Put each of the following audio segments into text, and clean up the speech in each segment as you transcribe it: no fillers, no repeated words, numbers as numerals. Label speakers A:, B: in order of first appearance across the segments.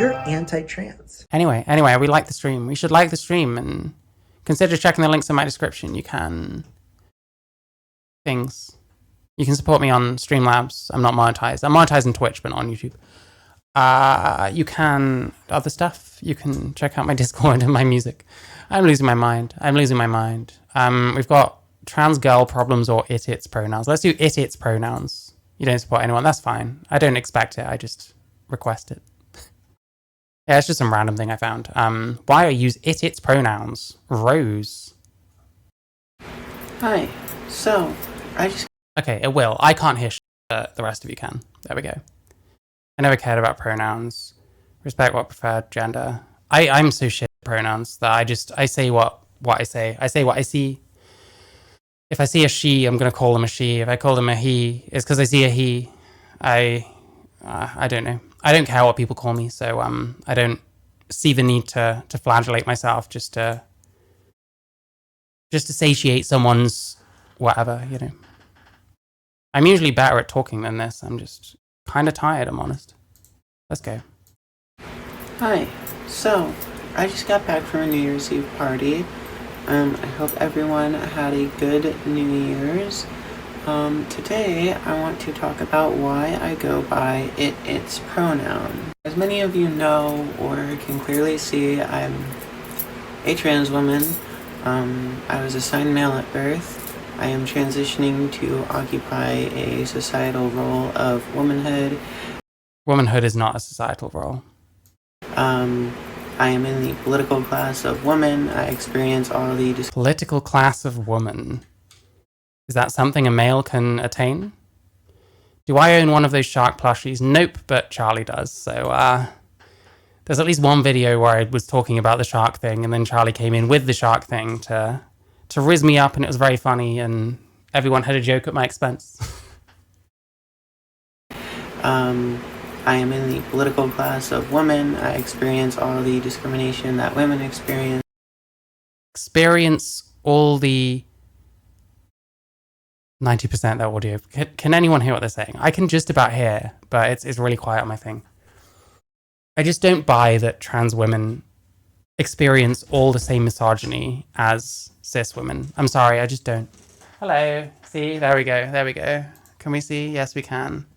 A: you're anti-trans.
B: Anyway, we like the stream. We should like the stream and consider checking the links in my description. You can... things. You can support me on Streamlabs. I'm not monetized. I'm monetized on Twitch, but not on YouTube. You can... other stuff. You can check out my Discord and my music. I'm losing my mind. We've got trans girl problems or its pronouns. Let's do its pronouns. You don't support anyone. That's fine. I don't expect it. I just request it. Yeah, it's just some random thing I found. Why I use its pronouns? Rose.
C: Hi. So, I just...
B: Okay, it will. I can't hear the rest of you can. There we go. I never cared about pronouns. Respect what preferred gender. I'm so shit at pronouns that I say what I say. I say what I see. If I see a she, I'm going to call them a she. If I call them a he, it's because I see a he. I don't know. I don't care what people call me, so I don't see the need to flagellate myself just to satiate someone's whatever, you know. I'm usually better at talking than this. I'm just kind of tired, I'm honest. Let's go.
C: Hi. So, I just got back from a New Year's Eve party. I hope everyone had a good New Year's. Today, I want to talk about why I go by its pronoun. As many of you know or can clearly see, I'm a trans woman. I was assigned male at birth. I am transitioning to occupy a societal role of womanhood.
B: Womanhood is not a societal role.
C: I am in the political class of woman. I experience all the...
B: Political class of woman. Is that something a male can attain? Do I own one of those shark plushies? Nope, but Charlie does. So, there's at least one video where I was talking about the shark thing, and then Charlie came in with the shark thing to rizz me up, and it was very funny, and everyone had a joke at my expense.
C: I am in the political class of woman. I experience all the discrimination that women experience.
B: Experience all the 90% that audio. Can anyone hear what they're saying? I can just about hear, but it's really quiet on my thing. I just don't buy that trans women experience all the same misogyny as cis women. I'm sorry, I just don't. Hello. See, there we go. Can we see? Yes, we can.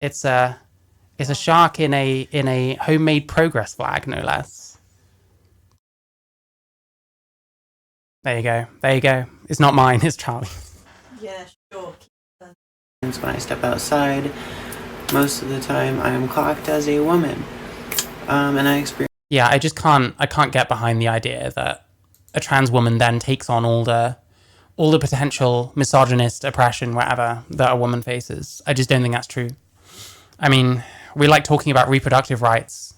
B: It's a shark in a homemade progress flag, no less. There you go. It's not mine, it's Charlie's.
D: Yeah, sure.
C: When I step outside, most of the time I am clocked as a woman. And I experience...
B: Yeah, I can't get behind the idea that a trans woman then takes on all the potential misogynist oppression, whatever, that a woman faces. I just don't think that's true. I mean, we like talking about reproductive rights.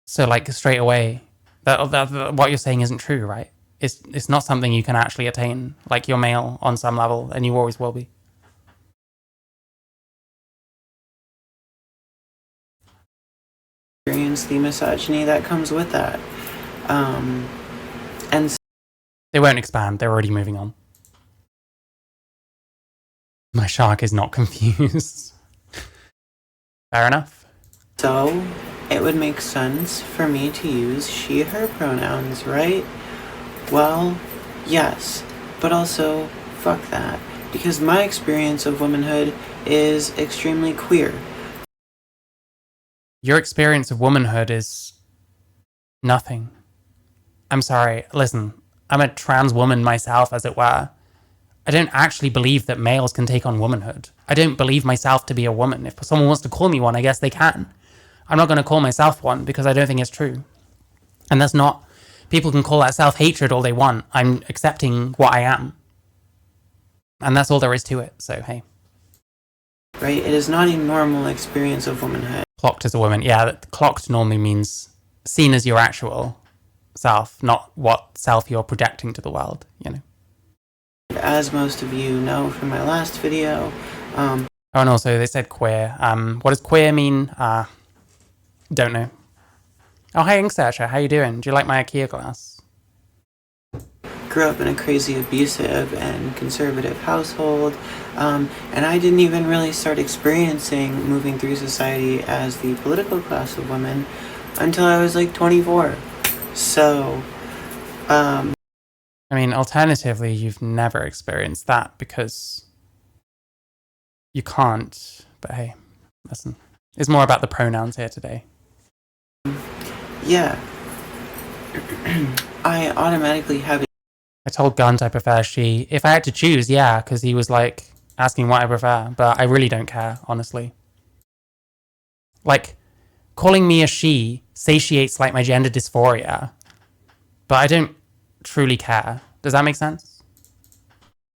B: So, like, straight away, that what you're saying isn't true, right? It's not something you can actually attain. Like, you're male on some level, and you always will be.
C: Experience the misogyny that comes with that. And
B: they won't expand. They're already moving on. My shark is not confused. Fair enough.
C: So, it would make sense for me to use she, her pronouns, right? Well, yes, but also, fuck that. Because my experience of womanhood is extremely queer.
B: Your experience of womanhood is nothing. I'm sorry, listen, I'm a trans woman myself, as it were. I don't actually believe that males can take on womanhood. I don't believe myself to be a woman. If someone wants to call me one, I guess they can. I'm not going to call myself one because I don't think it's true. And that's not... People can call that self-hatred all they want. I'm accepting what I am. And that's all there is to it, so hey.
C: Right? It is not a normal experience of womanhood.
B: Clocked as a woman. Yeah, clocked normally means seen as your actual self, not what self you're projecting to the world, you know.
C: As most of you know from my last video,
B: Oh, and also they said queer. What does queer mean? Don't know. Oh, hey, Ink Searcher, how you doing? Do you like my IKEA glass?
C: grew up in a crazy abusive and conservative household, and I didn't even really start experiencing moving through society as the political class of women until I was like 24. So,
B: I mean, alternatively, you've never experienced that because you can't. But hey, listen, it's more about the pronouns here today.
C: yeah, I automatically have
B: I told Gunt I prefer she. If I had to choose, yeah, because he was like asking what I prefer, but I really don't care, honestly. Like, calling me a she satiates like my gender dysphoria, but I don't truly care. Does that make sense?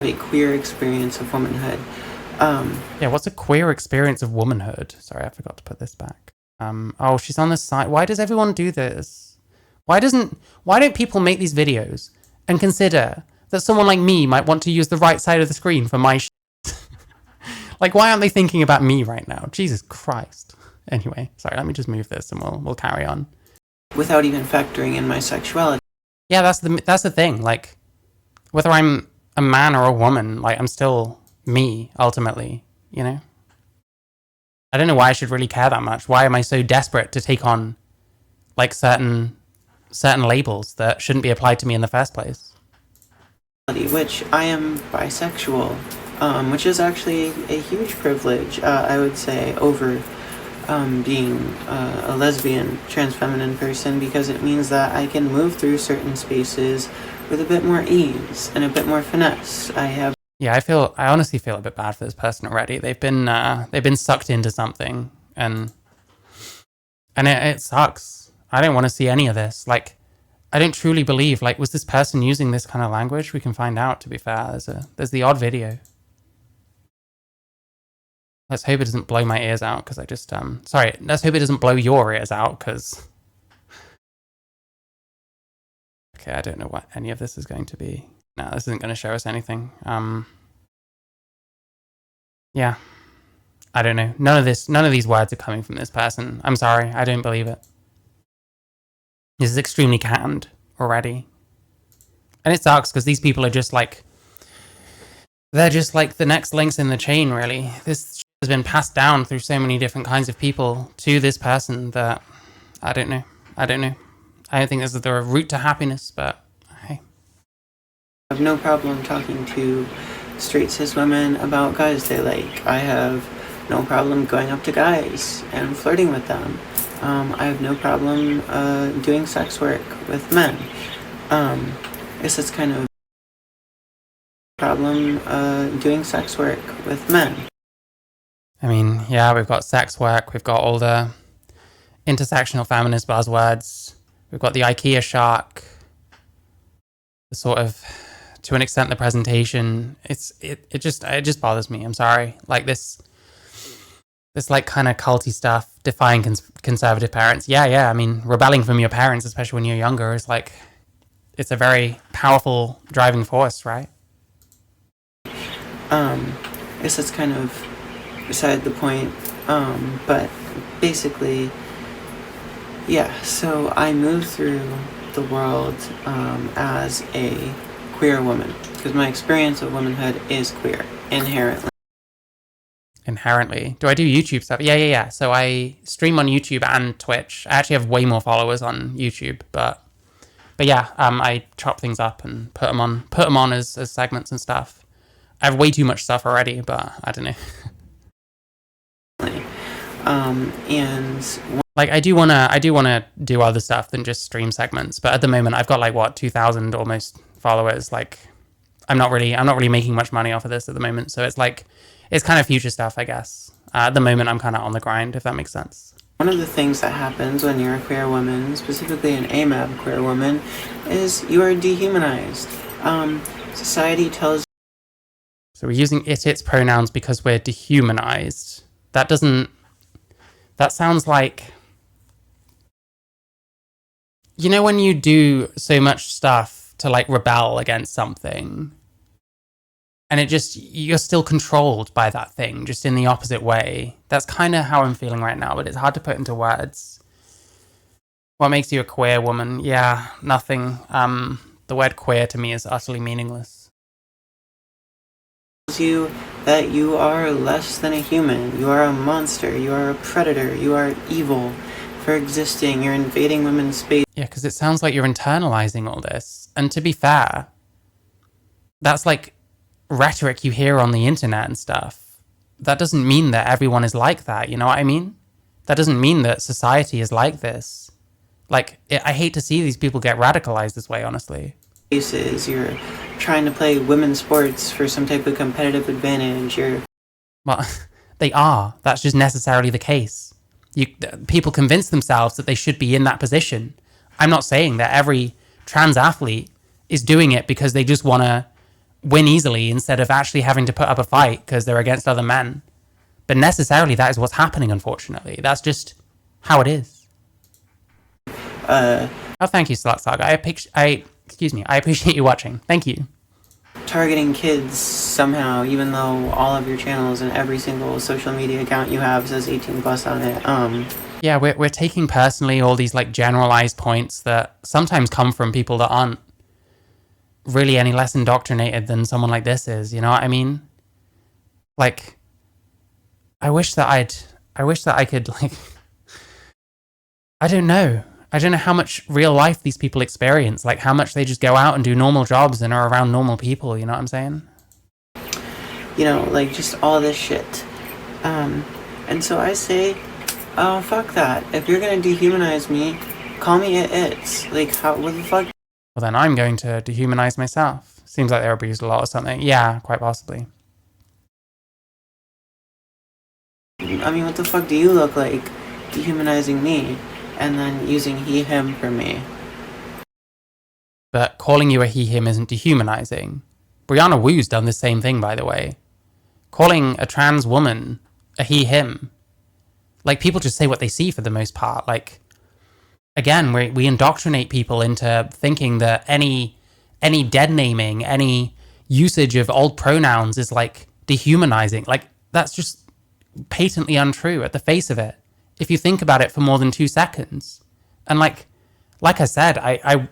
C: a queer experience of womanhood.
B: Yeah, what's a queer experience of womanhood? Sorry, I forgot to put this back. Oh, she's on the side. Why does everyone do this? Why don't people make these videos and consider that someone like me might want to use the right side of the screen for my Like, why aren't they thinking about me right now? Jesus Christ. Anyway, sorry, let me just move this and we'll carry on.
C: Without even factoring in my sexuality.
B: Yeah, that's the thing. Like, whether I'm a man or a woman, like, I'm still me, ultimately, you know? I don't know why I should really care that much. Why am I so desperate to take on, like, certain labels that shouldn't be applied to me in the first place?
C: Which I am bisexual, which is actually a huge privilege, I would say, over being a lesbian, trans feminine person, because it means that I can move through certain spaces with a bit more ease and a bit more finesse.
B: Yeah, I honestly feel a bit bad for this person already. They've been sucked into something, and it sucks. I don't want to see any of this. Like, I don't truly believe, like, was this person using this kind of language? We can find out, to be fair. There's the odd video. Let's hope it doesn't blow my ears out, because I just, sorry, let's hope it doesn't blow your ears out, because... Okay, I don't know what any of this is going to be. No, this isn't going to show us anything. Yeah. I don't know. None of these words are coming from this person. I'm sorry, I don't believe it. This is extremely canned already. And it sucks, because these people are just like... They're just like the next links in the chain, really. This has been passed down through so many different kinds of people to this person that... I don't know. I don't think this is the route to happiness, but hey.
C: I have no problem talking to straight cis women about guys they like. I have no problem going up to guys and flirting with them. I have no problem doing sex work with men. It's kind of problem doing sex work with men.
B: I mean, yeah, we've got sex work, we've got all the intersectional feminist buzzwords, we've got the IKEA shark, the sort of, to an extent, the presentation. It just bothers me. I'm sorry. Like this like kind of culty stuff, defying conservative parents. Yeah. I mean, rebelling from your parents, especially when you're younger, is like, it's a very powerful driving force, right?
C: I guess that's kind of beside the point. But basically, yeah, so I moved through the world as a queer woman, because my experience of womanhood is queer, inherently.
B: Inherently. Do I do YouTube stuff? Yeah. So I stream on YouTube and Twitch. I actually have way more followers on YouTube, but yeah, I chop things up and put them on as segments and stuff. I have way too much stuff already, but I don't know.
C: And
B: like I do wanna do other stuff than just stream segments, but at the moment I've got like what 2,000 almost followers. Like I'm not really making much money off of this at the moment, so it's like it's kind of future stuff, I guess. At the moment I'm kind of on the grind, if that makes sense.
C: one of the things that happens when you're a queer woman, specifically an AMAB queer woman, is you are dehumanized. Society tells.
B: So we're using its pronouns because we're dehumanized. That sounds like, you know, when you do so much stuff to like rebel against something and you're still controlled by that thing, just in the opposite way. That's kind of how I'm feeling right now, but it's hard to put into words. What makes you a queer woman? Yeah, nothing. The word queer to me is utterly meaningless.
C: You that you are less than a human. You are a monster. You are a predator. You are evil for existing. You're invading women's space.
B: Yeah, because it sounds like you're internalizing all this. And to be fair, that's like rhetoric you hear on the internet and stuff. That doesn't mean that everyone is like that, you know what I mean? That doesn't mean that society is like this. Like, I hate to see these people get radicalized this way, honestly.
C: You're trying to play women's sports for some type of competitive advantage.
B: Well, they are. That's just necessarily the case. People convince themselves that they should be in that position. I'm not saying that every trans athlete is doing it because they just want to win easily instead of actually having to put up a fight because they're against other men. But necessarily that is what's happening, unfortunately. That's just how it is. Oh, thank you, Slut Saga. I appreciate you watching. Thank you.
C: Targeting kids somehow, even though all of your channels and every single social media account you have says 18 plus on it.
B: Yeah, we're taking personally all these like generalized points that sometimes come from people that aren't really any less indoctrinated than someone like this is, you know what I mean? Like, I wish that I could like, I don't know how much real life these people experience, like how much they just go out and do normal jobs and are around normal people, you know what I'm saying?
C: You know, like just all this shit. And so I say, oh, fuck that. If you're gonna dehumanize me, call me it's. Like, what the fuck?
B: Well, then I'm going to dehumanize myself. Seems like they're abused a lot or something. Yeah, quite possibly.
C: I mean, what the fuck do you look like dehumanizing me and then using he, him for me?
B: But calling you a he, him isn't dehumanizing. Brianna Wu's done the same thing, by the way. Calling a trans woman a he, him. Like, people just say what they see for the most part. Like, again, we indoctrinate people into thinking that any dead naming, any usage of old pronouns is, like, dehumanizing. Like, that's just patently untrue at the face of it, if you think about it for more than 2 seconds. And like I said, I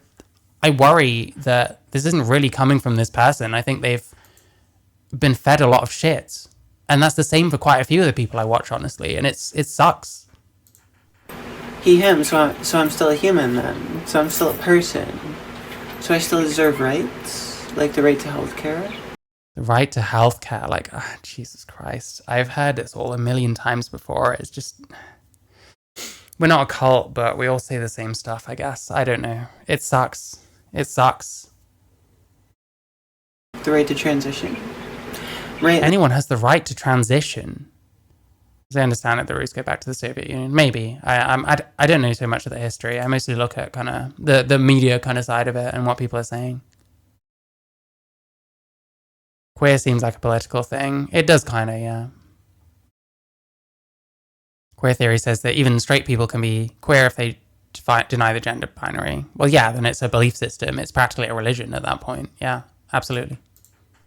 B: worry that this isn't really coming from this person. I think they've been fed a lot of shit. And that's the same for quite a few of the people I watch, honestly. And it sucks.
C: He, him, so I'm still a human then. So I'm still a person. So I still deserve rights? Like the right to healthcare?
B: The right to healthcare, like, Jesus Christ. I've heard this all a million times before. It's just... We're not a cult, but we all say the same stuff, I guess. I don't know. It sucks. It sucks.
C: The right to transition. Right.
B: Anyone has the right to transition. As I understand it, the roots go back to the Soviet Union. Maybe. I don't know so much of the history. I mostly look at kind of the media kind of side of it and what people are saying. Queer seems like a political thing. It does kind of, yeah. Queer theory says that even straight people can be queer if they deny the gender binary. Well, yeah, then it's a belief system. It's practically a religion at that point. Yeah, absolutely.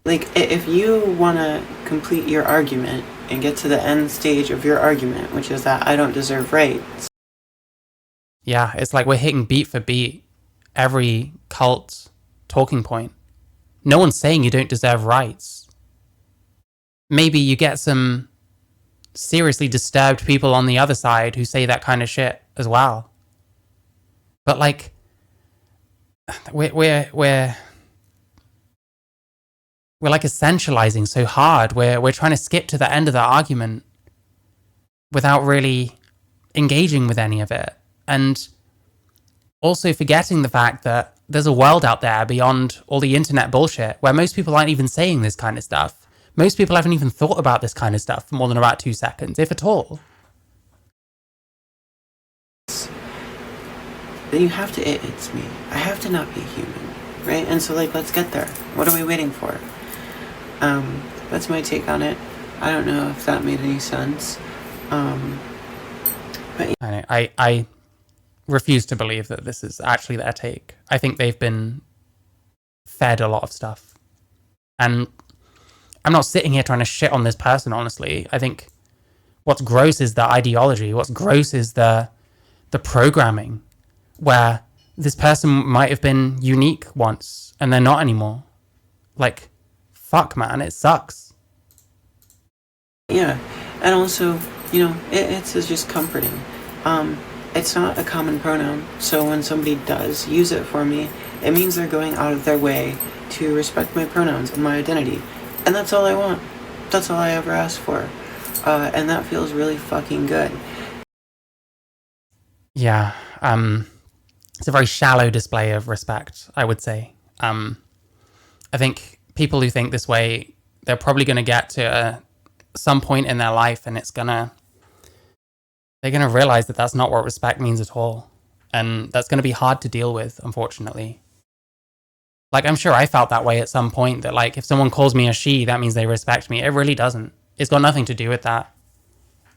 C: Like, if you want to complete your argument and get to the end stage of your argument, which is that I don't deserve rights.
B: Yeah, it's like we're hitting beat for beat every cult talking point. No one's saying you don't deserve rights. Maybe you get some seriously disturbed people on the other side who say that kind of shit as well. But like, we're like essentializing so hard. We're trying to skip to the end of the argument without really engaging with any of it. And also forgetting the fact that there's a world out there beyond all the internet bullshit where most people aren't even saying this kind of stuff. Most people haven't even thought about this kind of stuff for more than about 2 seconds, if at all.
C: Then you have to it's me. I have to not be human, right? And so, like, let's get there. What are we waiting for? That's my take on it. I don't know if that made any sense. But
B: I refuse to believe that this is actually their take. I think they've been fed a lot of stuff. And I'm not sitting here trying to shit on this person, honestly. I think what's gross is the ideology. What's gross is the programming, where this person might have been unique once and they're not anymore. Like, fuck, man, it sucks.
C: Yeah, and also, you know, it's just comforting. It's not a common pronoun, so when somebody does use it for me, it means they're going out of their way to respect my pronouns and my identity. And that's all I want. That's all I ever asked for. And that feels really fucking good.
B: Yeah, it's a very shallow display of respect, I would say. I think people who think this way, they're probably going to get to some point in their life and they're going to realize that that's not what respect means at all. And that's going to be hard to deal with, unfortunately. Like, I'm sure I felt that way at some point, that like, if someone calls me a she, that means they respect me. It really doesn't. It's got nothing to do with that.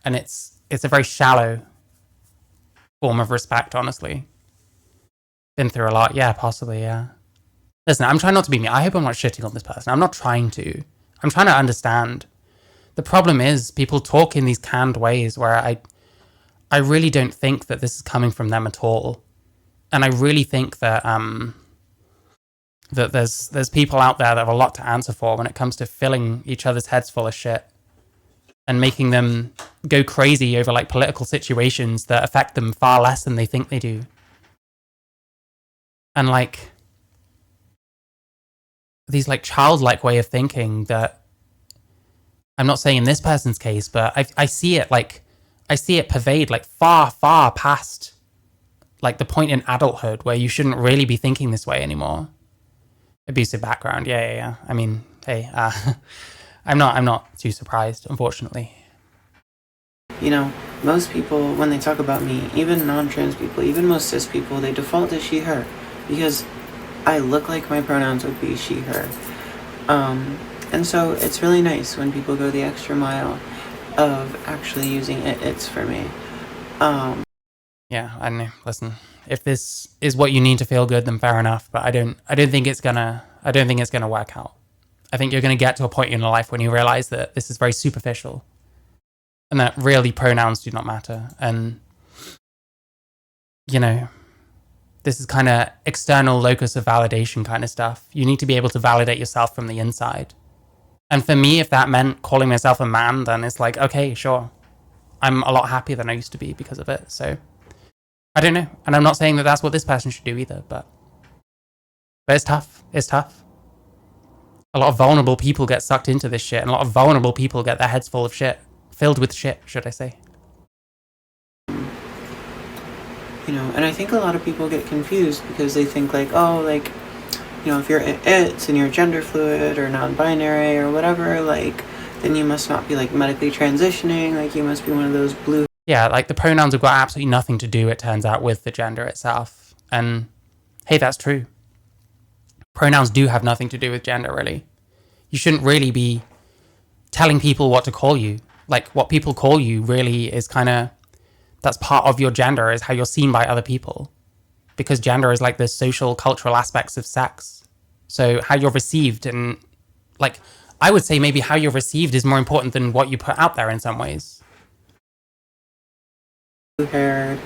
B: And it's a very shallow form of respect, honestly. Been through a lot. Yeah, possibly, yeah. Listen, I'm trying not to be mean. I hope I'm not shitting on this person. I'm not trying to. I'm trying to understand. The problem is people talk in these canned ways where I really don't think that this is coming from them at all. And I really think that that there's people out there that have a lot to answer for when it comes to filling each other's heads full of shit and making them go crazy over like political situations that affect them far less than they think they do. And like these like childlike way of thinking that I'm not saying in this person's case, but I see it pervade like far past like the point in adulthood where you shouldn't really be thinking this way anymore. Abusive background, yeah. I mean, hey, I'm not too surprised, unfortunately.
C: You know, most people, when they talk about me, even non-trans people, even most cis people, they default to she, her, because I look like my pronouns would be she, her. And so it's really nice when people go the extra mile of actually using it's for me.
B: Yeah, I don't know. Listen, if this is what you need to feel good, then fair enough. But I don't think it's gonna work out. I think you're gonna get to a point in your life when you realize that this is very superficial, and that really pronouns do not matter. And you know, this is kind of external locus of validation kind of stuff. You need to be able to validate yourself from the inside. And for me, if that meant calling myself a man, then it's like, okay, sure. I'm a lot happier than I used to be because of it. So I don't know. And I'm not saying that that's what this person should do either, but it's tough. It's tough. A lot of vulnerable people get sucked into this shit, and a lot of vulnerable people get their heads full of shit. Filled with shit, should I say.
C: You know, and I think a lot of people get confused because they think like, oh, like, you know, if you're it's and you're gender fluid or non-binary or whatever, like, then you must not be like medically transitioning, like you must be one of those blue.
B: Yeah, like the pronouns have got absolutely nothing to do, it turns out, with the gender itself. And hey, that's true. Pronouns do have nothing to do with gender, really. You shouldn't really be telling people what to call you. Like, what people call you really is kind of, that's part of your gender, is how you're seen by other people. Because gender is like the social, cultural aspects of sex. So how you're received, and like, I would say maybe how you're received is more important than what you put out there in some ways.
C: Blue-haired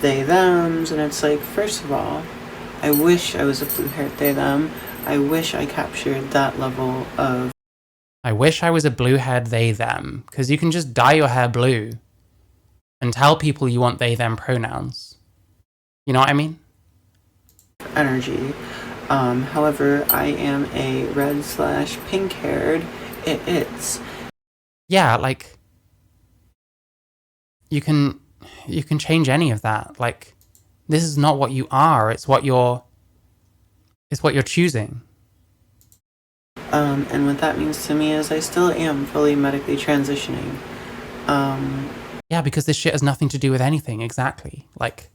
C: they, thems, and it's like, first of all, I wish I was a blue-haired they, them. I wish I captured that level of...
B: I wish I was a blue-haired they, them, because you can just dye your hair blue and tell people you want they, them pronouns. You know what I mean?
C: Energy. However, I am a red/pink-haired it's.
B: Yeah, like, you can change any of that. Like, this is not what you are. It's what you're choosing.
C: And what that means to me is I still am fully medically transitioning.
B: Yeah, because this shit has nothing to do with anything. Exactly. Like,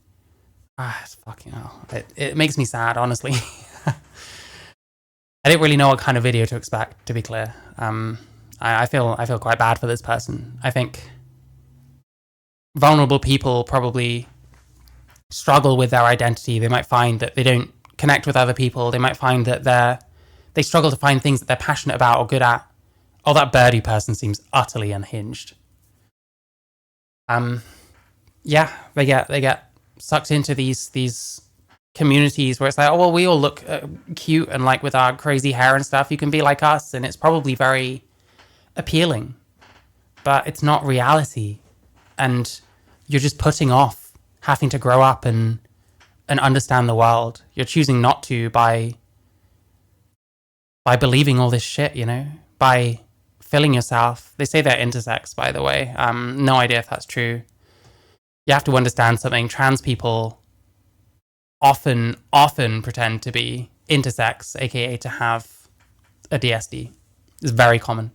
B: it's fucking hell. It makes me sad, honestly. I didn't really know what kind of video to expect, to be clear. I feel quite bad for this person. I think vulnerable people probably struggle with their identity. They might find that they don't connect with other people. They might find that they struggle to find things that they're passionate about or good at. Oh, that birdie person seems utterly unhinged. Yeah, they get sucked into these communities where it's like, oh, well, we all look cute and like with our crazy hair and stuff, you can be like us. And it's probably very appealing, but it's not reality. And you're just putting off having to grow up and understand the world. You're choosing not to by believing all this shit, you know, by filling yourself. They say they're intersex, by the way. No idea if that's true. You have to understand something. Trans people often pretend to be intersex, aka to have a DSD. It's very common.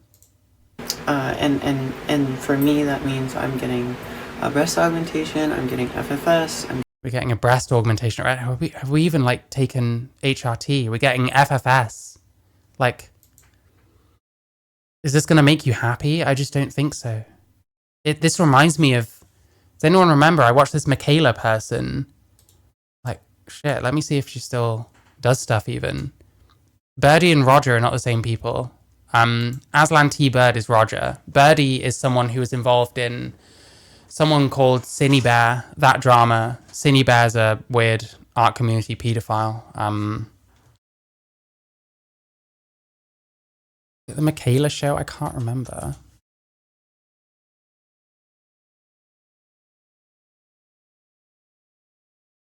C: And for me, that means I'm getting a breast augmentation. I'm getting FFS.
B: We're getting a breast augmentation, right? Have we even like taken HRT? We're getting FFS. Like, is this going to make you happy? I just don't think so. This reminds me of, does anyone remember? I watched this Michaela person. Like, shit, let me see if she still does stuff even. Birdie and Roger are not the same people. Aslan T. Bird is Roger. Birdie is someone who was involved in someone called Cinny Bear, that drama. Cinny Bear's a weird art community pedophile. The Michaela show? I can't remember.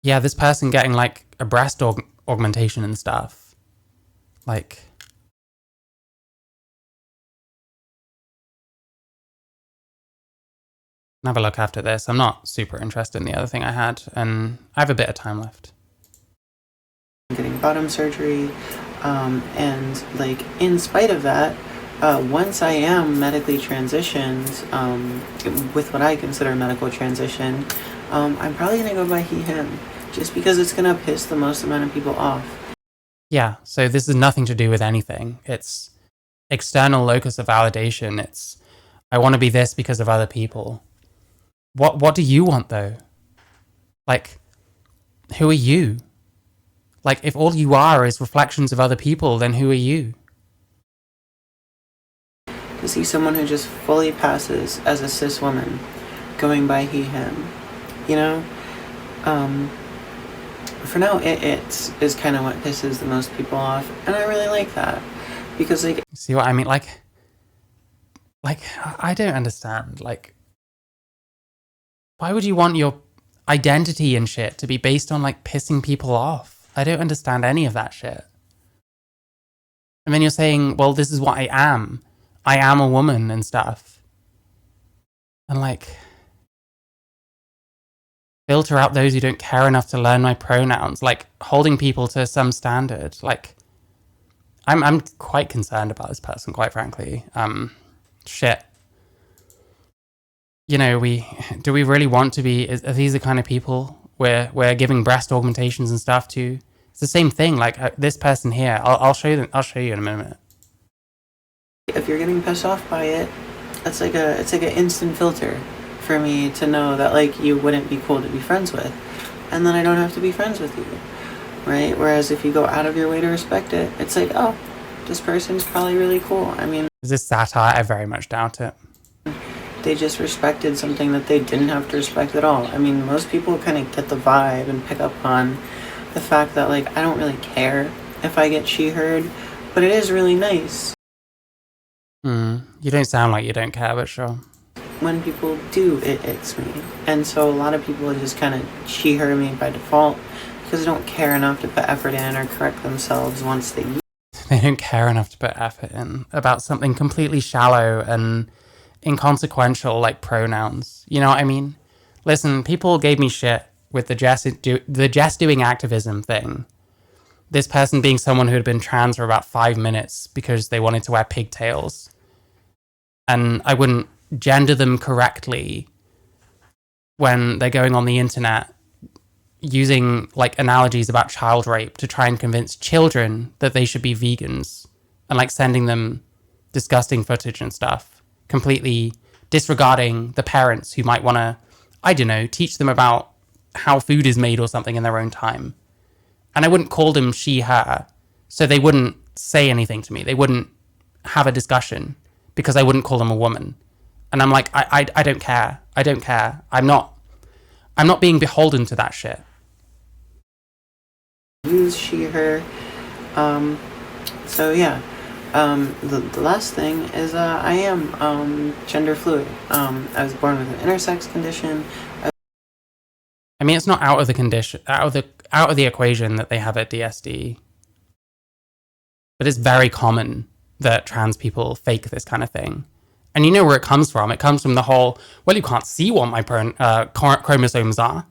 B: Yeah, this person getting like a breast augmentation and stuff. Like, have a look after this. I'm not super interested in the other thing I had, and I have a bit of time left.
C: I'm getting bottom surgery, and like in spite of that, once I am medically transitioned, with what I consider a medical transition, I'm probably gonna go by he, him, just because it's gonna piss the most amount of people off.
B: Yeah, so this is nothing to do with anything. It's external locus of validation. It's, I want to be this because of other people. What do you want though? Like, who are you? Like, if all you are is reflections of other people, then who are you?
C: To see someone who just fully passes as a cis woman, going by he, him, you know? For now, it is kind of what pisses the most people off, and I really like that. Because, like...
B: See what I mean? Like, I don't understand. Like, why would you want your identity and shit to be based on, like, pissing people off? I don't understand any of that shit. And then you're saying, well, this is what I am. I am a woman and stuff. And, like, filter out those who don't care enough to learn my pronouns. Like, holding people to some standard. Like, I'm quite concerned about this person, quite frankly. Shit. You know, do we really want to be, are these the kind of people we're giving breast augmentations and stuff to? It's the same thing, like this person here. I'll show you in a minute.
C: If you're getting pissed off by it, it's like an instant filter for me to know that like you wouldn't be cool to be friends with, and then I don't have to be friends with you, right? Whereas if you go out of your way to respect it, it's like, oh, this person's probably really cool. I mean,
B: is this satire? I very much doubt it.
C: They just respected something that they didn't have to respect at all. I mean, most people kind of get the vibe and pick up on the fact that, like, I don't really care if I get she-heard, but it is really nice.
B: You don't sound like you don't care, but sure.
C: When people do, it's me. And so a lot of people just kind of she-heard me by default because they don't care enough to put effort in or correct themselves once they...
B: They don't care enough to put effort in about something completely shallow and inconsequential like pronouns. You know what I mean? Listen, people gave me shit with the just doing activism thing. This person being someone who had been trans for about 5 minutes because they wanted to wear pigtails. And I wouldn't gender them correctly when they're going on the internet using like analogies about child rape to try and convince children that they should be vegans and like sending them disgusting footage and stuff. Completely disregarding the parents who might want to, I don't know, teach them about how food is made or something in their own time. And I wouldn't call them she, her, so they wouldn't say anything to me. They wouldn't have a discussion because I wouldn't call them a woman. And I'm like, I don't care. I don't care. I'm not being beholden to that shit.
C: use she, her. So yeah. The last thing is I am gender fluid. I was born with an intersex condition.
B: I mean, it's not out of the equation that they have at DSD, but it's very common that trans people fake this kind of thing. And you know where it comes from. It comes from the whole, well, you can't see what my chromosomes are,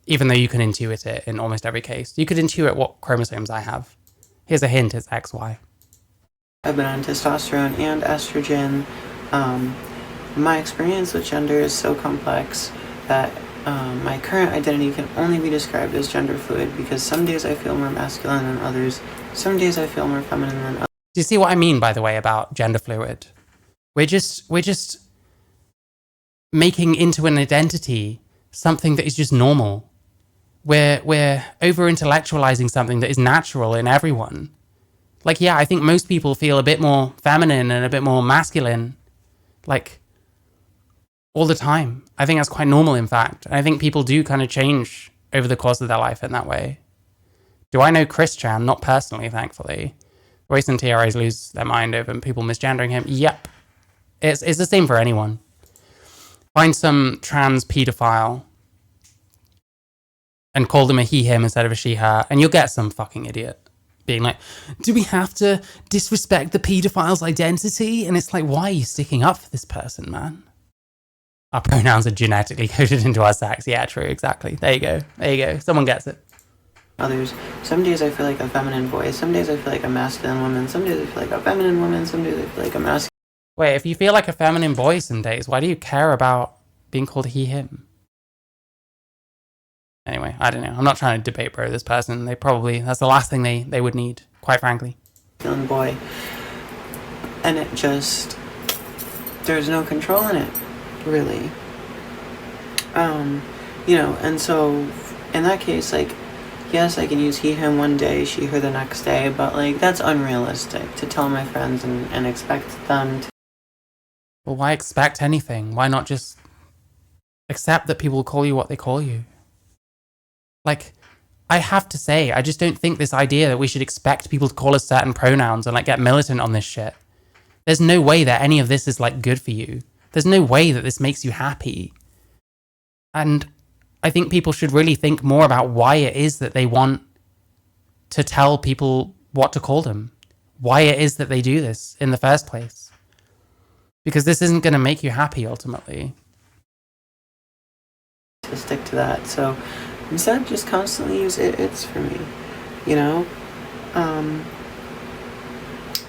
B: even though you can intuit it in almost every case. You could intuit what chromosomes I have. Here's a hint, it's XY.
C: I've been on testosterone and estrogen. My experience with gender is so complex that my current identity can only be described as gender fluid, because some days I feel more masculine than others. Some days I feel more feminine than others.
B: Do you see what I mean, by the way, about gender fluid? We're just making into an identity something that is just normal. We're over-intellectualizing something that is natural in everyone. Like, yeah, I think most people feel a bit more feminine and a bit more masculine, like, all the time. I think that's quite normal, in fact. I think people do kind of change over the course of their life in that way. Do I know Chris Chan? Not personally, thankfully. Royce and TRAs lose their mind over people misgendering him. Yep. It's the same for anyone. Find some trans pedophile and call them a he, him instead of a she, her, and you'll get some fucking idiot being like, do we have to disrespect the pedophile's identity? And it's like, why are you sticking up for this person, man? Our pronouns are genetically coded into our sex. Yeah, true, exactly. There you go. Someone gets it.
C: Others. Some days I feel like a feminine voice. Some days I feel like a masculine woman. Some days I feel like a feminine woman. Some days I feel like a masculine.
B: Wait, if you feel like a feminine boy some days, why do you care about being called he, him? Anyway, I don't know. I'm not trying to debate bro this person. That's the last thing they would need, quite frankly.
C: Feeling boy. And it just, there's no control in it, really. And so in that case, like, yes, I can use he, him one day, she, her the next day, but like, that's unrealistic to tell my friends and expect them to.
B: Well, why expect anything? Why not just accept that people call you what they call you? Like, I have to say, I just don't think this idea that we should expect people to call us certain pronouns and like get militant on this shit. There's no way that any of this is like good for you. There's no way that this makes you happy. And I think people should really think more about why it is that they want to tell people what to call them. Why it is that they do this in the first place. Because this isn't going to make you happy ultimately.
C: To stick to that. So instead, just constantly use it's for me.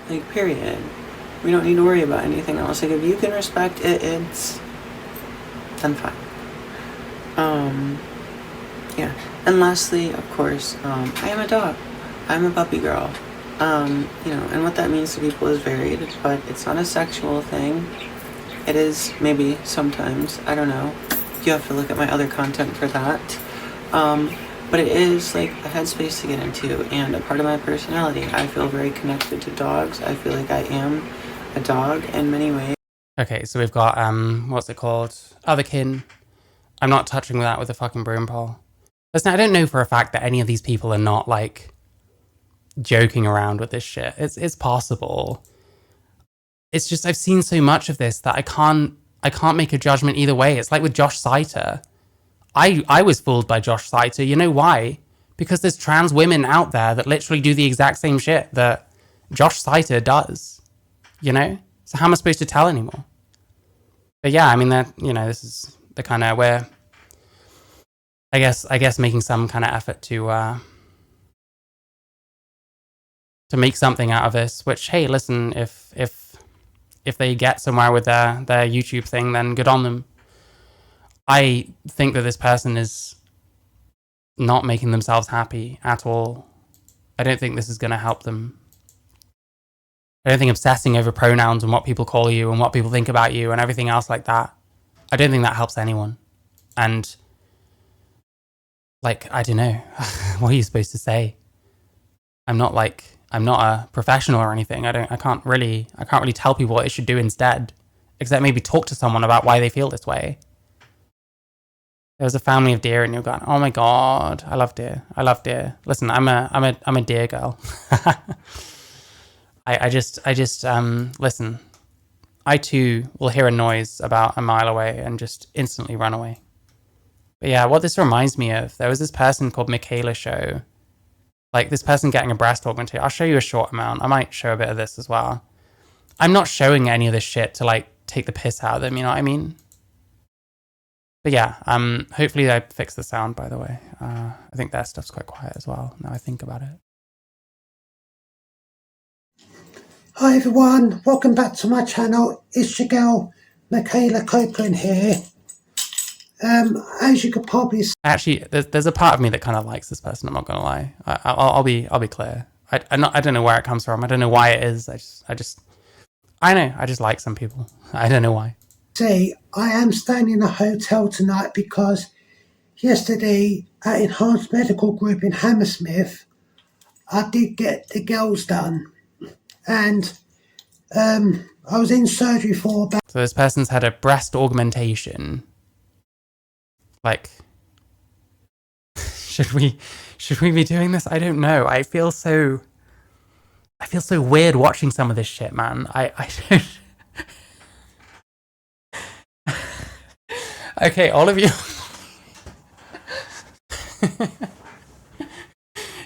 C: Like, period. We don't need to worry about anything else. Like, if you can respect it's then fine. Yeah. And lastly, of course, I am a dog. I'm a puppy girl. And what that means to people is varied, but it's not a sexual thing. It is maybe sometimes. I don't know. You have to look at my other content for that. But it is like a headspace to get into and a part of my personality. I feel very connected to dogs. I feel like I am a dog in many ways.
B: Okay, so we've got, what's it called? Otherkin. I'm not touching that with a fucking broom pole. Listen, I don't know for a fact that any of these people are not, like, joking around with this shit. It's possible. It's just, I've seen so much of this that I can't make a judgment either way. It's like with Josh Seiter. I was fooled by Josh Seiter. You know why? Because there's trans women out there that literally do the exact same shit that Josh Seiter does. You know? So how am I supposed to tell anymore? But yeah, I mean, this is the kind of where I guess making some kind of effort to make something out of this, which, hey, listen, if they get somewhere with their YouTube thing, then good on them. I think that this person is not making themselves happy at all. I don't think this is going to help them. I don't think obsessing over pronouns and what people call you and what people think about you and everything else like that, I don't think that helps anyone. And, like, I don't know. What are you supposed to say? I'm not a professional or anything. I can't really tell people what they should do instead, except maybe talk to someone about why they feel this way. there was a family of deer, and you're going, oh my god, I love deer. I love deer. Listen, I'm a deer girl. I just listen. I too will hear a noise about a mile away and just instantly run away. But yeah, what this reminds me of, there was this person called Michaela Show. Like this person getting a breast augmentation. I'll show you a short amount. I might show a bit of this as well. I'm not showing any of this shit to like take the piss out of them, you know what I mean? But yeah, hopefully I fixed the sound, by the way. I think their stuff's quite quiet as well, now I think about it.
A: Hi everyone, welcome back to my channel. It's your girl, Michaela Copeland here. As you could probably see...
B: Actually, there's a part of me that kind of likes this person, I'm not going to lie. I'll be clear. I don't know where it comes from. I don't know why it is. I just like some people. I don't know why.
A: See, I am staying in a hotel tonight because yesterday at Enhanced Medical Group in Hammersmith, I did get the girls done. And I was in surgery for about...
B: So this person's had a breast augmentation. Like, should we be doing this? I don't know. I feel so weird watching some of this shit, man. I don't... Okay, all of you.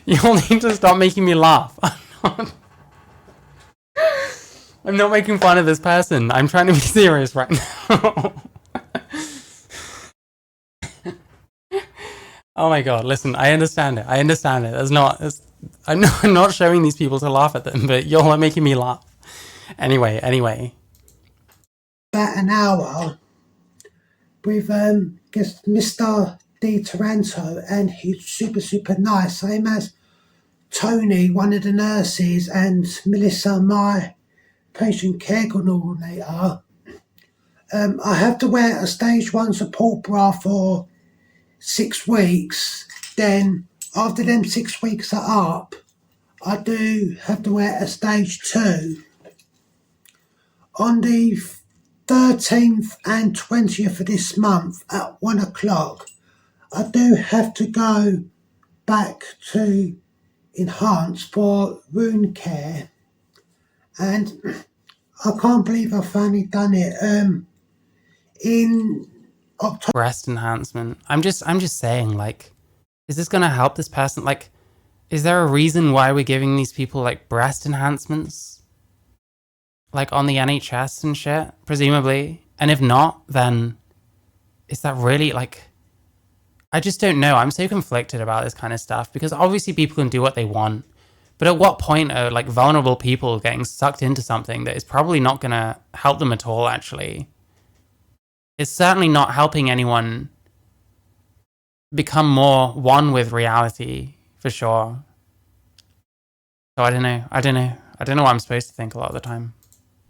B: You all need to stop making me laugh. I'm not making fun of this person. I'm trying to be serious right now. Oh my god, listen, I understand it. I'm not showing these people to laugh at them, but y'all are making me laugh. Anyway.
A: About an hour with Mr. D. Taranto, and he's super nice. Same as Tony, one of the nurses, and Melissa, my patient care coordinator. I have to wear a stage 1 support bra for 6 weeks. Then after them 6 weeks are up, I do have to wear a stage 2. On the 13th and 20th of this month at 1 o'clock, I do have to go back to Enhanced for wound care, and I can't believe I've finally done it. In October.
B: Breast enhancement. I'm just saying, like, is this gonna help this person? Like, is there a reason why we're giving these people like breast enhancements? Like on the NHS and shit, presumably. And if not, then is that really like... I just don't know. I'm so conflicted about this kind of stuff because obviously people can do what they want. But at what point are like vulnerable people getting sucked into something that is probably not going to help them at all, actually? It's certainly not helping anyone become more one with reality, for sure. So I don't know what I'm supposed to think a lot of the time.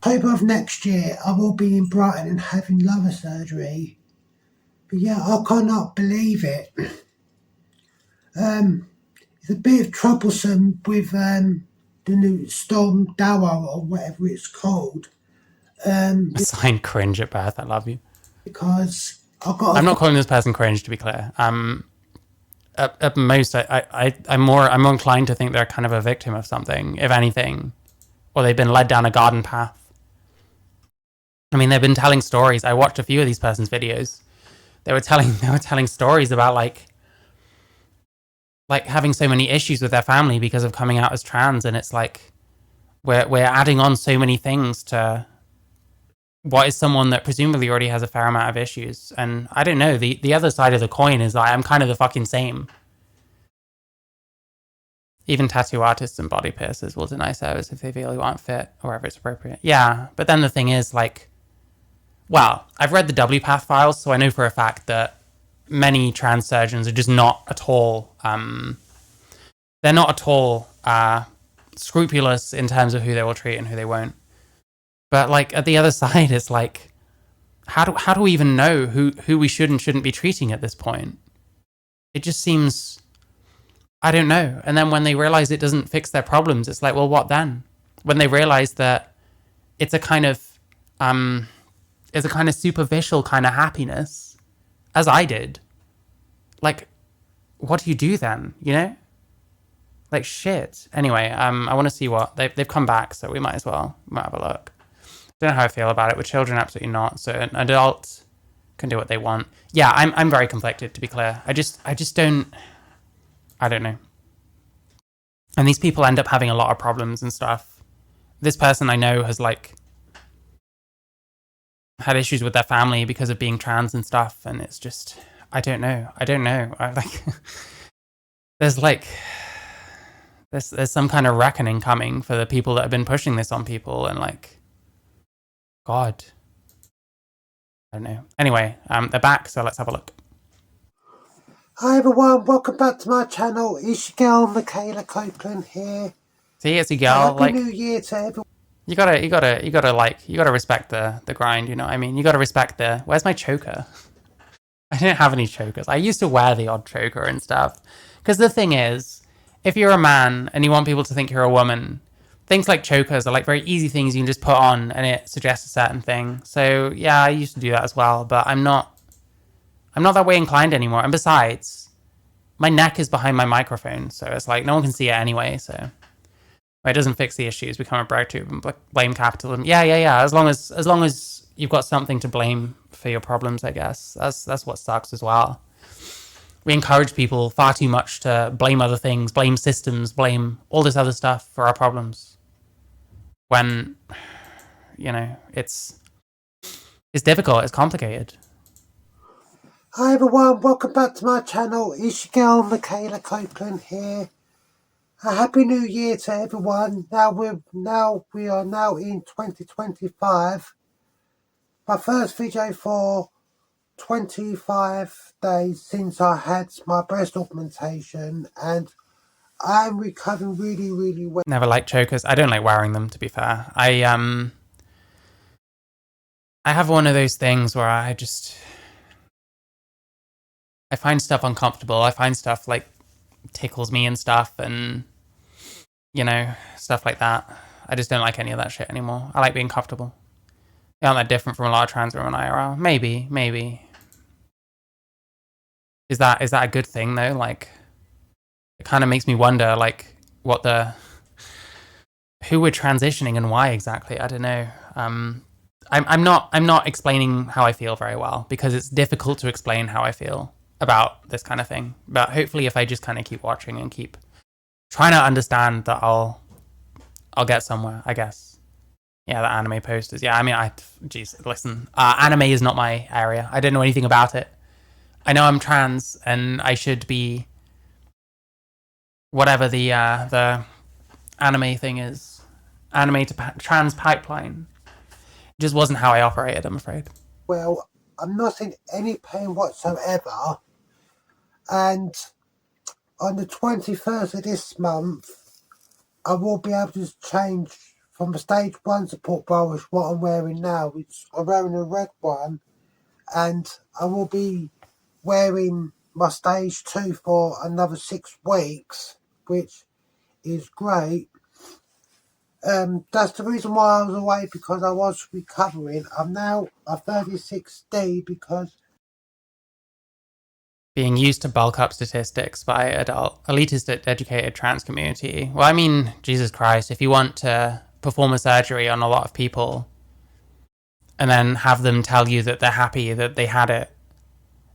A: October of next year, I will be in Brighton and having liver surgery. But yeah, I cannot believe it. It's a bit troublesome with the new Storm Dower or whatever it's called.
B: Sign cringe at birth. I love you.
A: Because
B: I'm not calling this person cringe, to be clear. At most, I'm more inclined to think they're kind of a victim of something, if anything, or they've been led down a garden path. I mean, they've been telling stories. I watched a few of these person's videos. They were telling stories about like having so many issues with their family because of coming out as trans, and it's like we're adding on so many things to what is someone that presumably already has a fair amount of issues. And I don't know, the other side of the coin is that I'm kind of the fucking same. Even tattoo artists and body piercers will deny service if they feel you aren't fit or wherever it's appropriate. Yeah, but then the thing is, like, well, I've read the WPATH files, so I know for a fact that many trans surgeons are just not at all, they're not at all scrupulous in terms of who they will treat and who they won't. But like at the other side, it's like, how do we even know who we should and shouldn't be treating at this point? It just seems, I don't know. And then when they realize it doesn't fix their problems, it's like, well, what then? When they realize that it's a kind of superficial kind of happiness, as I did. like, what do you do then? You know, like shit. Anyway, I want to see what they've come back, so we might as well have a look. Don't know how I feel about it. With children, absolutely not. So an adult can do what they want. Yeah, I'm very conflicted, to be clear. I just don't. I don't know. And these people end up having a lot of problems and stuff. This person I know has like had issues with their family because of being trans and stuff, and it's just I don't know. I like there's like there's some kind of reckoning coming for the people that have been pushing this on people, and like God, I don't know. Anyway, they're back, so let's have a look.
A: Hi everyone, welcome back to my channel. It's your girl Michaela Copeland here.
B: See, it's a girl.
A: Happy
B: Like,
A: New Year to everyone.
B: you gotta respect the grind. You know what I mean? You gotta respect the. Where's my choker? I didn't have any chokers. I used to wear the odd choker and stuff. Because the thing is, if you're a man and you want people to think you're a woman, things like chokers are like very easy things you can just put on and it suggests a certain thing. So yeah, I used to do that as well, but I'm not that way inclined anymore. And besides, my neck is behind my microphone, so it's like no one can see it anyway. So it doesn't fix the issues. Become a brag tube and blame capitalism. Yeah. As long as you've got something to blame for your problems, I guess that's what sucks as well. We encourage people far too much to blame other things, blame systems, blame all this other stuff for our problems. When, you know, it's difficult, it's complicated.
A: Hi everyone, welcome back to my channel. It's your girl Michaela Copeland here. A happy New Year to everyone. We are now in 2025. My first video for 25 days since I had my breast augmentation, and I'm recovering really, really well.
B: Never liked chokers. I don't like wearing them, to be fair. I have one of those things where I find stuff uncomfortable. I find stuff like tickles me and stuff, and you know, stuff like that. I just don't like any of that shit anymore. I like being comfortable. They aren't that different from a lot of trans women IRL. Maybe. Is that a good thing though? Like, it kind of makes me wonder, like, who we're transitioning and why exactly. I don't know. I'm not explaining how I feel very well because it's difficult to explain how I feel about this kind of thing. But hopefully, if I just kind of keep watching and keep trying to understand, that I'll get somewhere, I guess. Yeah, the anime posters. Yeah, I mean, listen, anime is not my area. I don't know anything about it. I know I'm trans and I should be whatever the anime thing is. Anime to trans pipeline. It just wasn't how I operated, I'm afraid.
A: Well, I'm not in any pain whatsoever. And on the 21st of this month, I will be able to change from a stage 1 support bra, which is what I'm wearing now, which I'm wearing a red one, and I will be wearing my stage 2 for another 6 weeks, which is great. That's the reason why I was away, because I was recovering. I'm now a 36D because
B: being used to bulk up statistics by elitist educated trans community. Well, I mean, Jesus Christ, if you want to perform a surgery on a lot of people and then have them tell you that they're happy that they had it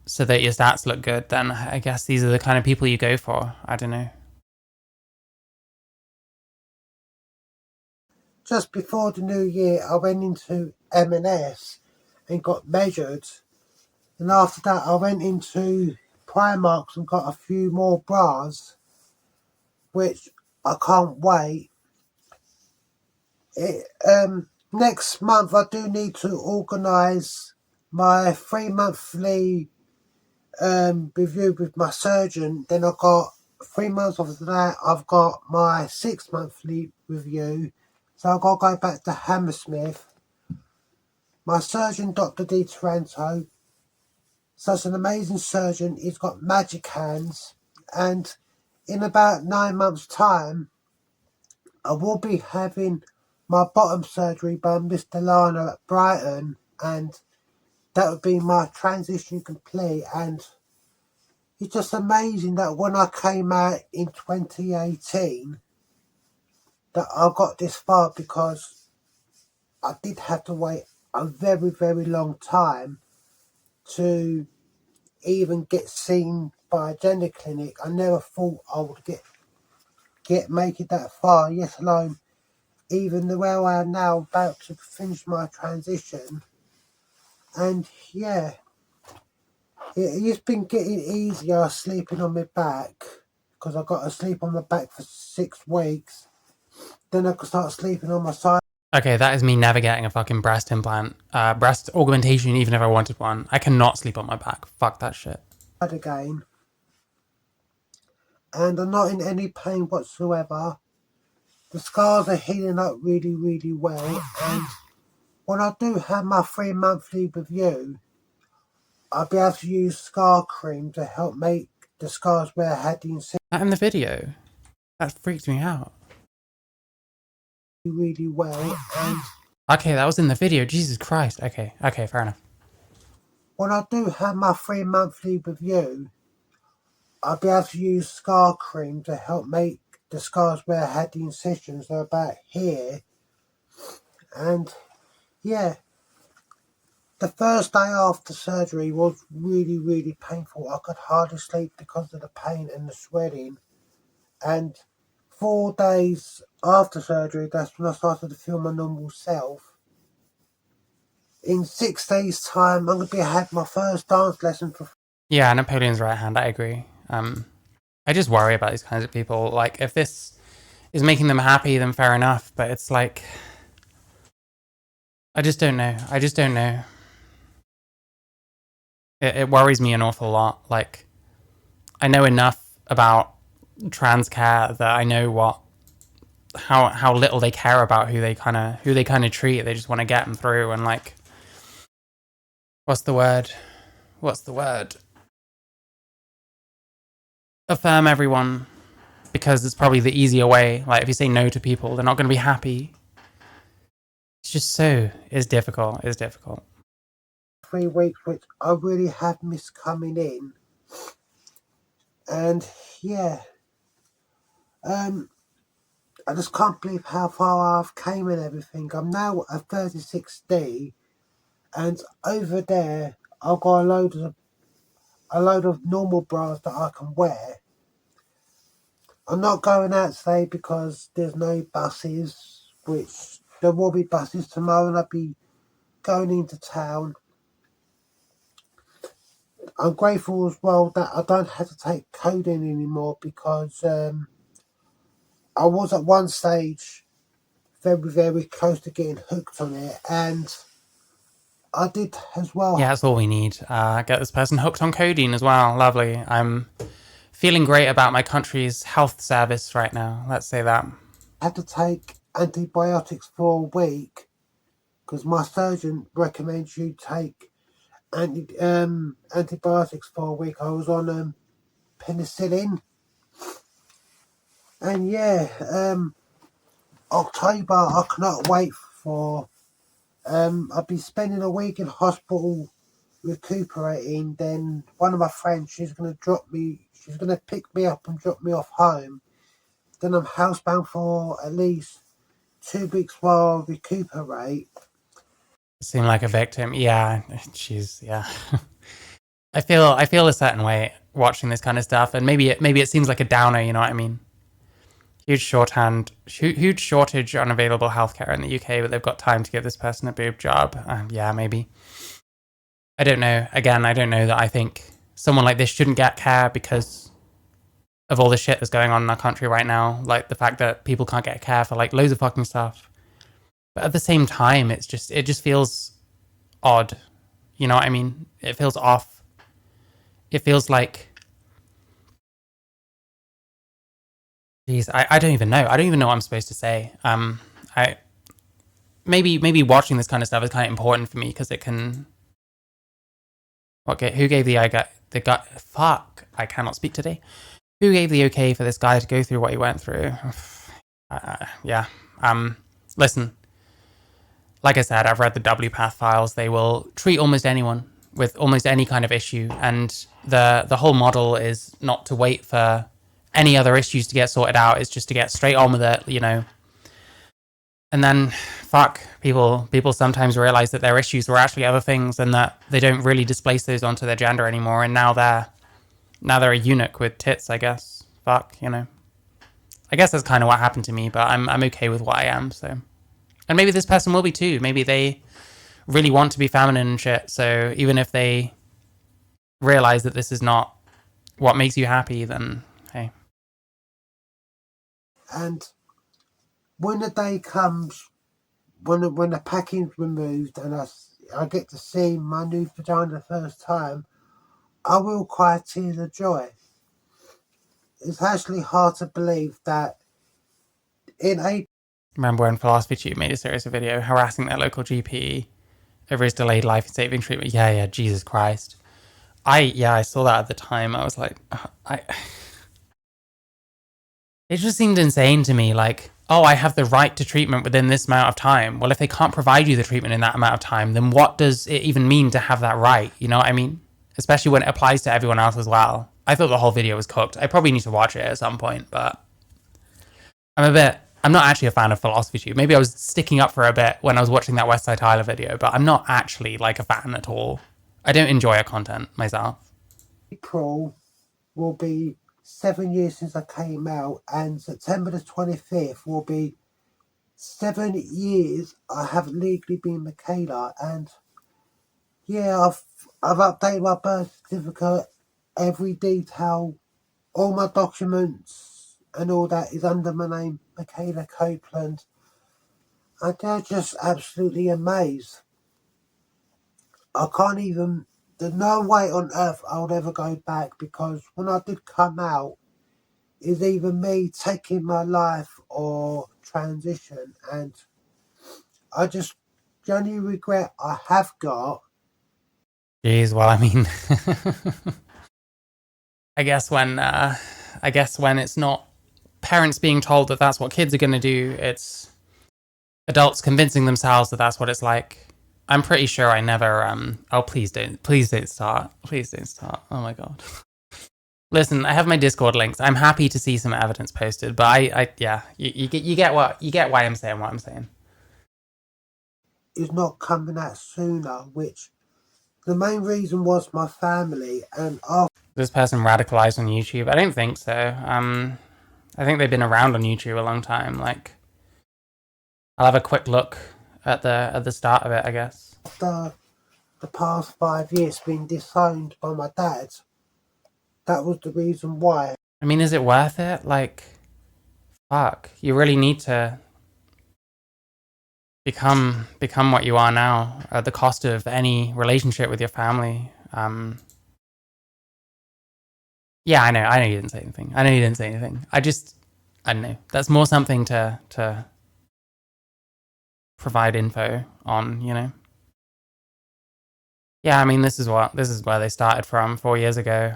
B: so that your stats look good, then I guess these are the kind of people you go for. I don't know.
A: just before the new year, I went into M&S and got measured. And after that, I went into Primark and got a few more bras, which I can't wait. Next month, I do need to organise my 3-monthly review with my surgeon. Then I got 3 months after that, I've got my 6-monthly review. So I've got to go back to Hammersmith. My surgeon, Dr. Di Taranto, such an amazing surgeon. He's got magic hands. And in about 9 months' time, I will be having my bottom surgery by Mr. Lana at Brighton. And that would be my transition complete. And it's just amazing that when I came out in 2018, that I got this far, because I did have to wait a very, very long time to even get seen by a gender clinic. I never thought I would make it that far, yet alone even where I am now, about to finish my transition. And yeah, it's been getting easier sleeping on my back, because I got to sleep on my back for 6 weeks. Then I could start sleeping on my side
B: Okay, that is me never getting a fucking breast implant, breast augmentation, even if I wanted one. I cannot sleep on my back. Fuck that shit.
A: again. And I'm not in any pain whatsoever. The scars are healing up really, really well. And when I do have my 3-monthly review, I'll be able to use scar cream to help make the scars where I had the incision
B: That in the video? That freaked me out.
A: really well. And
B: Okay, that was in the video. Jesus Christ. Okay, fair enough.
A: when I do have my 3-monthly review, I'll be able to use scar cream to help make the scars where I had the incisions. They're about here. And yeah, the first day after surgery was really, really painful. I could hardly sleep because of the pain and the swelling. And 4 days after surgery, that's when I started to feel my normal self. In 6 days' time, I'm going to have my first dance lesson for...
B: Yeah, Napoleon's right hand, I agree. I just worry about these kinds of people. Like, if this is making them happy, then fair enough. But it's like, I just don't know. It worries me an awful lot. Like, I know enough about trans care that I know how little they care about who they kind of treat. They just want to get them through, and like, what's the word? Affirm everyone, because it's probably the easier way. Like, if you say no to people, they're not going to be happy. It's difficult.
A: 3 weeks, which I really have missed coming in. And yeah, I just can't believe how far I've came and everything. I'm now a 36D, and over there I've got a load of normal bras that I can wear. I'm not going out today because there's no buses, which there will be buses tomorrow, and I'll be going into town. I'm grateful as well that I don't have to take codeine anymore, because I was at one stage very, very close to getting hooked on it, and I did as well.
B: Yeah, that's all we need. Get this person hooked on codeine as well. Lovely. I'm feeling great about my country's health service right now. Let's say that.
A: I had to take antibiotics for a week, because my surgeon recommends you take antibiotics for a week. I was on penicillin, and yeah, October I cannot wait for. I'll be spending a week in hospital recuperating. Then one of my friends, she's gonna pick me up and drop me off home. Then I'm housebound for at least 2 weeks while I recuperate.
B: Seem like a victim. Yeah, yeah. I feel a certain way watching this kind of stuff, and maybe it seems like a downer. You know what I mean? Huge shortage on available healthcare in the UK, but they've got time to give this person a boob job. Yeah, maybe. I don't know. Again, I don't know that I think someone like this shouldn't get care because of all the shit that's going on in our country right now. Like the fact that people can't get care for like loads of fucking stuff. But at the same time, it just feels odd. You know what I mean? It feels off. It feels like, geez, I don't even know. I don't even know what I'm supposed to say. I maybe watching this kind of stuff is kind of important for me because it can. Okay, who gave the guy? Fuck, I cannot speak today. Who gave the okay for this guy to go through what he went through? Yeah. Listen. Like I said, I've read the W Path files. They will treat almost anyone. with almost any kind of issue. And the whole model is not to wait for any other issues to get sorted out. It's just to get straight on with it, And then, people sometimes realize that their issues were actually other things, and that they don't really displace those onto their gender anymore. And now they're a eunuch with tits, I guess. I guess that's kind of what happened to me, but I'm okay with what I am. So, and maybe this person will be too. Maybe they really want to be feminine and shit. So even if they realize that this is not what makes you happy, then hey.
A: And when the day comes, when the packing's removed and I get to see my new vagina the first time, I will cry tears of joy. It's actually hard to believe that in a...
B: Remember when Philosophy Tube made a series of video harassing their local GP over his delayed life-saving treatment? Yeah, Jesus Christ. I saw that at the time. I was like, it just seemed insane to me. Like, oh, I have the right to treatment within this amount of time. Well, if they can't provide you the treatment in that amount of time, then what does it even mean to have that right? You know what I mean? Especially when it applies to everyone else as well. I thought the whole video was cooked. I probably need to watch it at some point, but I'm not actually a fan of Philosophy Tube. Maybe I was sticking up for a bit when I was watching that West Side Tyler video, but I'm not actually like a fan at all. I don't enjoy her content myself.
A: April will be 7 years since I came out, and September the 25th will be 7 years I haven't legally been Michaela. And yeah, I've updated my birth certificate, every detail, all my documents and all that is under my name, Michaela Copeland. And they're just absolutely amazed. I can't even... There's no way on earth I would ever go back, because when I did come out, it's either me taking my life or transition. And I just genuinely regret I have got...
B: Jeez, well, I mean, I guess when it's not parents being told that that's what kids are going to do, it's adults convincing themselves that that's what it's like. I'm pretty sure I never, oh, please don't start. Please don't start. Oh my God. Listen, I have my Discord links. I'm happy to see some evidence posted, but you get why I'm saying what I'm saying.
A: Is not coming out sooner, which the main reason was my family. And after
B: this person radicalized on YouTube? I don't think so. I think they've been around on YouTube a long time. Like, I'll have a quick look at the start of it, I guess.
A: After the past 5 years being disowned by my dad, that was the reason why.
B: I mean, is it worth it? Like, fuck. You really need to become what you are now at the cost of any relationship with your family. Yeah, I know you didn't say anything. I don't know. That's more something to provide info on, Yeah, I mean, this is where they started from 4 years ago.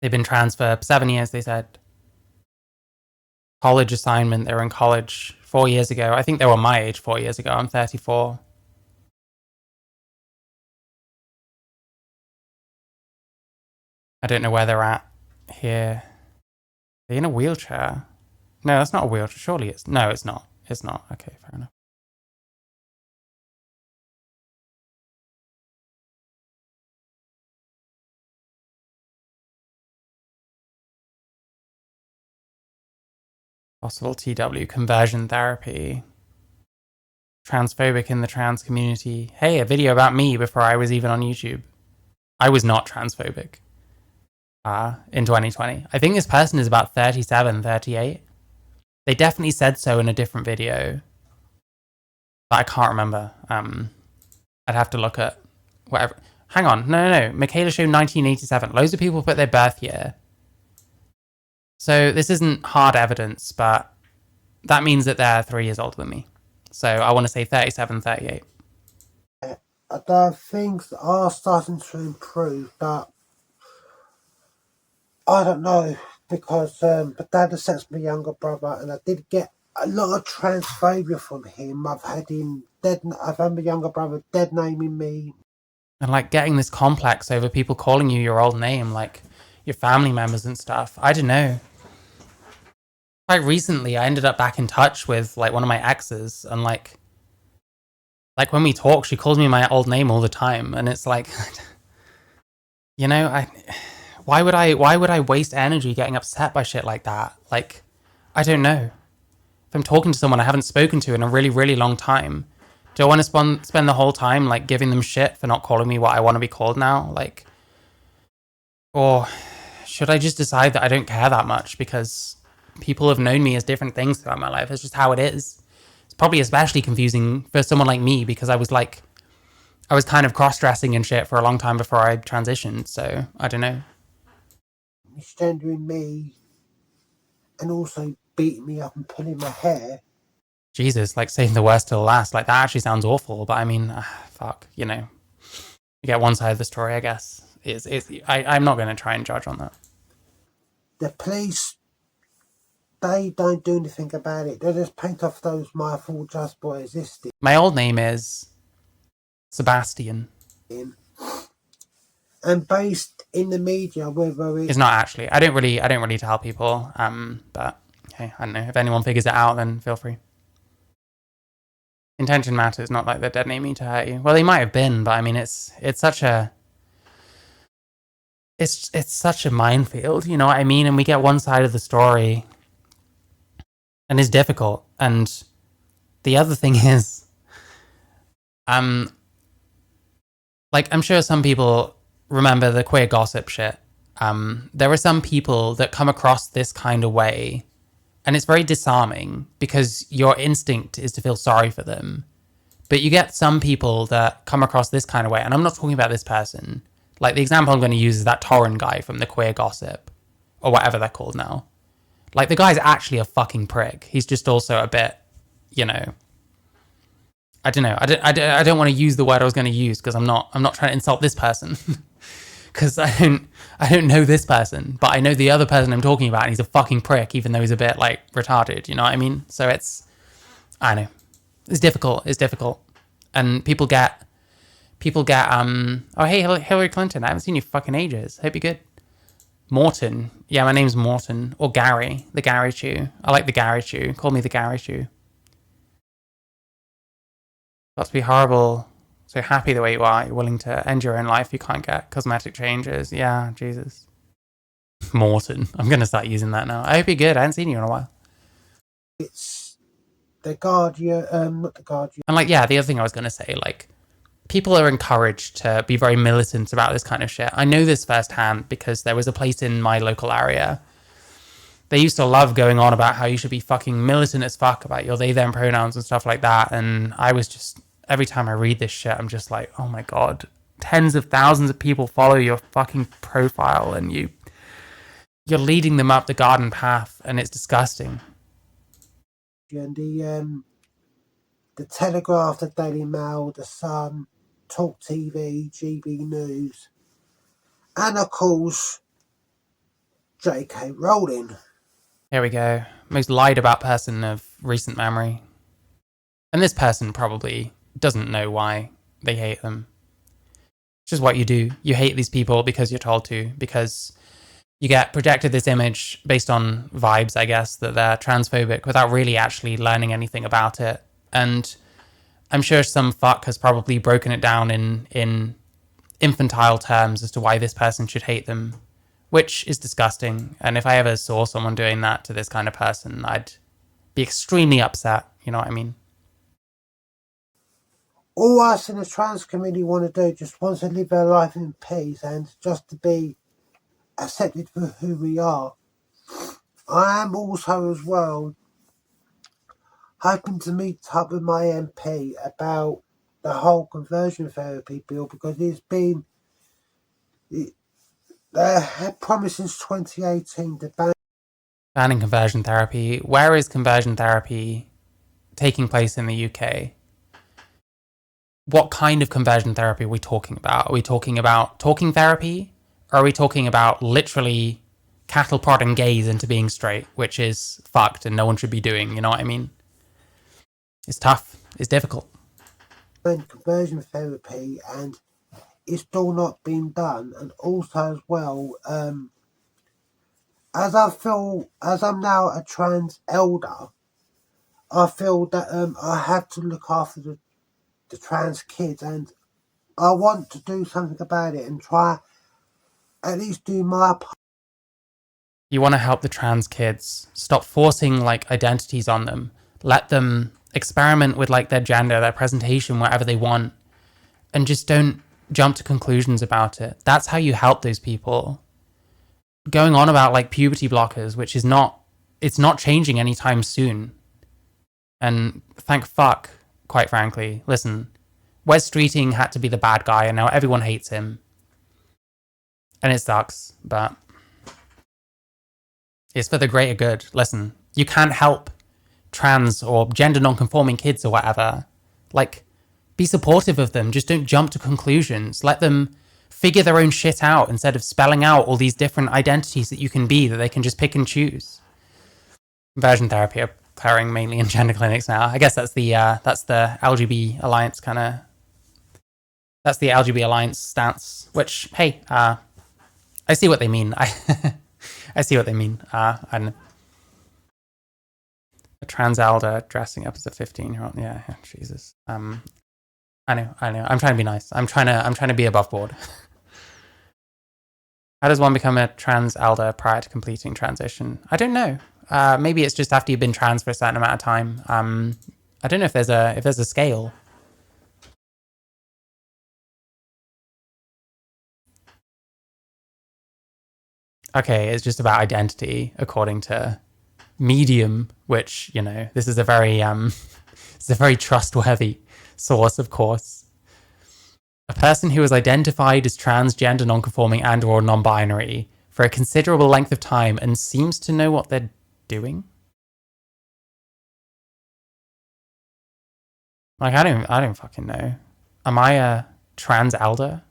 B: They've been trans for 7 years, they said. College assignment, they were in college 4 years ago. I think they were my age 4 years ago. I'm 34. I don't know where they're at here. They're in a wheelchair. No, that's not a wheelchair. Surely it's... No, it's not. It's not. Okay, fair enough. Possible TW conversion therapy. Transphobic in the trans community. Hey, a video about me before I was even on YouTube. I was not transphobic in 2020. I think this person is about 37, 38. They definitely said so in a different video, but I can't remember. I'd have to look at whatever. Hang on. No. Michaela Show 1987. Loads of people put their birth year. So this isn't hard evidence, but that means that they're 3 years older than me. So I want to say 37, 38.
A: Things are starting to improve, but I don't know, because my dad has sent my younger brother, and I did get a lot of transphobia from him. I've had my younger brother dead naming me.
B: And like getting this complex over people calling you your old name, like your family members and stuff. I don't know. Quite recently, I ended up back in touch with like one of my exes, and like when we talk, she calls me my old name all the time, and it's like, you know, why would I waste energy getting upset by shit like that? Like, I don't know. If I'm talking to someone I haven't spoken to in a really, really long time, do I want to spend the whole time like giving them shit for not calling me what I want to be called now? Like, or should I just decide that I don't care that much because people have known me as different things throughout my life? It's just how it is. It's probably especially confusing for someone like me because I was kind of cross-dressing and shit for a long time before I transitioned. So I don't know.
A: Misgendering me and also beating me up and pulling my hair.
B: Jesus, like saving the worst till last. Like that actually sounds awful. But I mean, fuck, you know. You get one side of the story, I guess. I'm not going to try and judge on that.
A: The police, they don't do anything about it. They just paint off those my fault just by existing.
B: My old name is Sebastian.
A: And based in the media, whether
B: it's not actually. I don't really tell people. But hey, I don't know. If anyone figures it out, then feel free. Intention matters, not like they're dead naming to hurt you. Well, they might have been, but I mean, it's such a minefield, you know what I mean? And we get one side of the story, and it's difficult. And the other thing is, like I'm sure some people remember the queer gossip shit. There are some people that come across this kind of way, and it's very disarming because your instinct is to feel sorry for them. But you get some people that come across this kind of way, and I'm not talking about this person. Like the example I'm going to use is that Torrin guy from the queer gossip, or whatever they're called now. Like the guy's actually a fucking prick. He's just also a bit, you know. I don't know. I don't want to use the word I was going to use because I'm not trying to insult this person. Because I don't know this person, but I know the other person I'm talking about, and he's a fucking prick, even though he's a bit like retarded. You know what I mean? So I know, it's difficult, and people get. Oh hey, Hillary Clinton, I haven't seen you for fucking ages. Hope you're good. Morton, yeah, my name's Morton, or Gary, the Gary Chew. I like the Gary Chew. Call me the Gary Chew. Got to be horrible. So happy the way you are. You're willing to end your own life. You can't get cosmetic changes. Yeah, Jesus. Morton. I'm going to start using that now. I hope you're good. I haven't seen you in a while.
A: It's the Guardian, not the Guardian.
B: And like, yeah, the other thing I was going to say, like, people are encouraged to be very militant about this kind of shit. I know this firsthand because there was a place in my local area. They used to love going on about how you should be fucking militant as fuck about your they, them pronouns and stuff like that. And I was just, every time I read this shit, I'm just like, oh my God, tens of thousands of people follow your fucking profile and you're leading them up the garden path, and it's disgusting.
A: And the Telegraph, the Daily Mail, the Sun, Talk TV, GB News, and of course, J.K. Rowling.
B: Here we go. Most lied about person of recent memory. And this person probably doesn't know why they hate them. It's just what you do. You hate these people because you're told to, because you get projected this image based on vibes, I guess, that they're transphobic without really actually learning anything about it. And I'm sure some fuck has probably broken it down in infantile terms as to why this person should hate them, which is disgusting. And if I ever saw someone doing that to this kind of person, I'd be extremely upset. You know what I mean?
A: All us in the trans community want to do just wants to live our life in peace and just to be accepted for who we are. I am also as well hoping to meet up with my MP about the whole conversion therapy bill, because they had promised since 2018 to
B: Banning conversion therapy. Where is conversion therapy taking place in the UK? What kind of conversion therapy are we talking about? Are we talking about talking therapy? Or are we talking about literally cattle prodding gays into being straight, which is fucked and no one should be doing. You know what I mean? It's tough. It's difficult.
A: And conversion therapy, and it's still not been done. And also as well, as I'm now a trans elder, I feel that I have to look after the trans kids, and I want to do something about it and try at least do my part.
B: You want to help the trans kids. Stop forcing like identities on them. Let them experiment with like their gender, their presentation, whatever they want, and just don't jump to conclusions about it. That's how you help those people. Going on about like puberty blockers, which is not, it's not changing anytime soon. And thank fuck, quite frankly. Listen, Wes Streeting had to be the bad guy, and now everyone hates him. And it sucks, but it's for the greater good. Listen, you can't help trans or gender non-conforming kids or whatever. Like, be supportive of them. Just don't jump to conclusions. Let them figure their own shit out instead of spelling out all these different identities that you can be that they can just pick and choose. Conversion therapy are occurring mainly in gender clinics now. I guess that's the LGB Alliance kind of. That's the LGB Alliance stance. Which, hey, I see what they mean. I see what they mean. I don't know. A trans elder dressing up as a 15-year-old. Yeah, Jesus. I know. I'm trying to be nice. I'm trying to be above board. How does one become a trans elder prior to completing transition? I don't know. Maybe it's just after you've been trans for a certain amount of time. I don't know if there's a scale. Okay, it's just about identity according to Medium, which, you know, this is a very it's a very trustworthy source, of course. A person who is identified as transgender, non-conforming and or non-binary for a considerable length of time and seems to know what they're doing. Like, I don't fucking know. Am I a trans elder?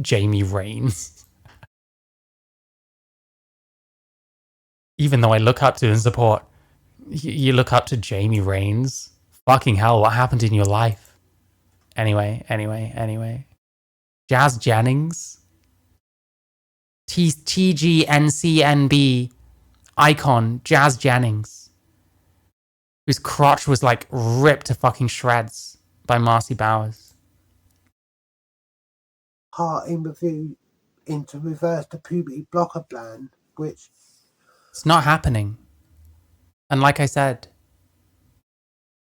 B: Jamie Raines. Even though I look up to and support, you look up to Jamie Raines. Fucking hell, what happened in your life? Anyway. Jazz Jennings. TGNCNB icon, Jazz Jennings. Whose crotch was like ripped to fucking shreds by Marcy Bowers.
A: Part in review into reverse the puberty blocker plan, which
B: It's not happening. And like I said,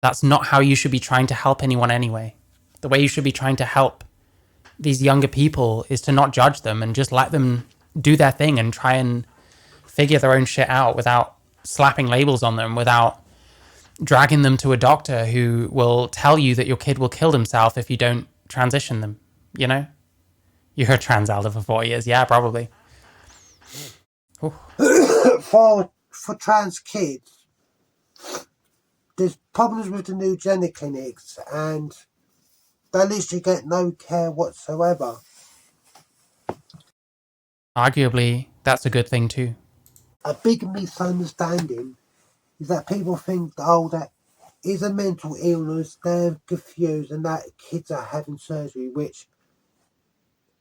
B: that's not how you should be trying to help anyone anyway. The way you should be trying to help these younger people is to not judge them and just let them do their thing and try and figure their own shit out without slapping labels on them, without dragging them to a doctor who will tell you that your kid will kill himself if you don't transition them, you know? You heard trans elder for 4 years. Yeah, probably.
A: for trans kids, there's problems with the new gender clinics, and they literally get no care whatsoever.
B: Arguably, that's a good thing too.
A: A big misunderstanding is that people think, oh, that is a mental illness, they're confused, and that kids are having surgery, which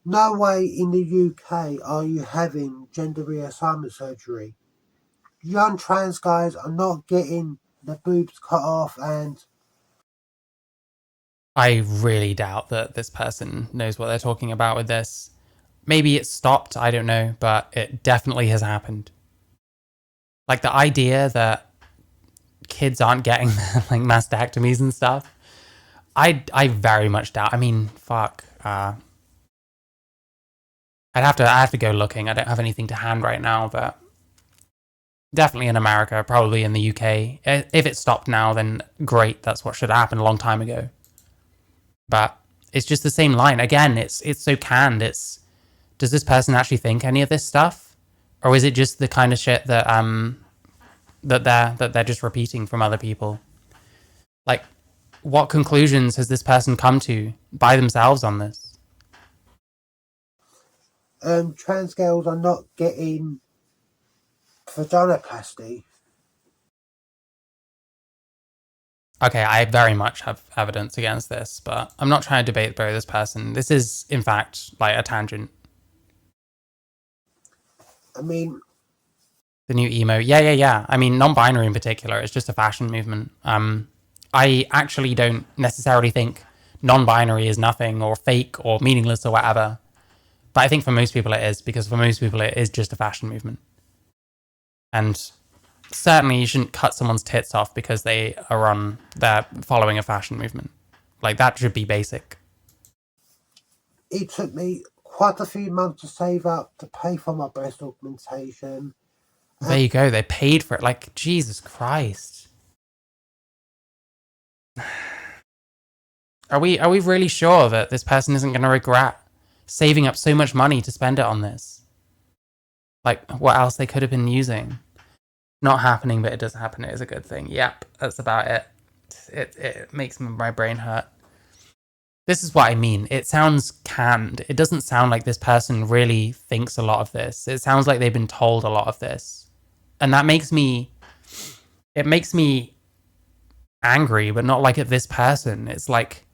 A: no way in the UK are you having gender reassignment surgery. Young trans guys are not getting the boobs cut off, and
B: I really doubt that this person knows what they're talking about with this. Maybe it stopped, I don't know, but it definitely has happened. Like the idea that kids aren't getting like mastectomies and stuff, I very much doubt. I mean, fuck. I'd have to go looking. I don't have anything to hand right now, but definitely in America, probably in the UK. If it stopped now, then great. That's what should have happened a long time ago. But it's just the same line. Again, it's so canned. Does this person actually think any of this stuff? Or is it just the kind of shit that they're just repeating from other people? Like, what conclusions has this person come to by themselves on this?
A: trans girls are not getting vaginoplasty.
B: Okay, I very much have evidence against this, but I'm not trying to debate this person. This is, in fact, like a tangent.
A: I mean,
B: the new emo. Yeah. I mean, non-binary in particular, it's just a fashion movement. I actually don't necessarily think non-binary is nothing or fake or meaningless or whatever. But I think for most people it is, because for most people it is just a fashion movement. And certainly you shouldn't cut someone's tits off because they're following a fashion movement. Like, that should be basic.
A: it took me quite a few months to save up to pay for my breast augmentation.
B: There you go. They paid for it. Like, Jesus Christ. Are we really sure that this person isn't going to regret saving up so much money to spend it on this? Like, what else they could have been using? Not happening, but it does happen. It is a good thing. Yep, that's about it. It makes my brain hurt. This is what I mean. It sounds canned. It doesn't sound like this person really thinks a lot of this. It sounds like they've been told a lot of this. And that makes me angry, but not like at this person. It's like,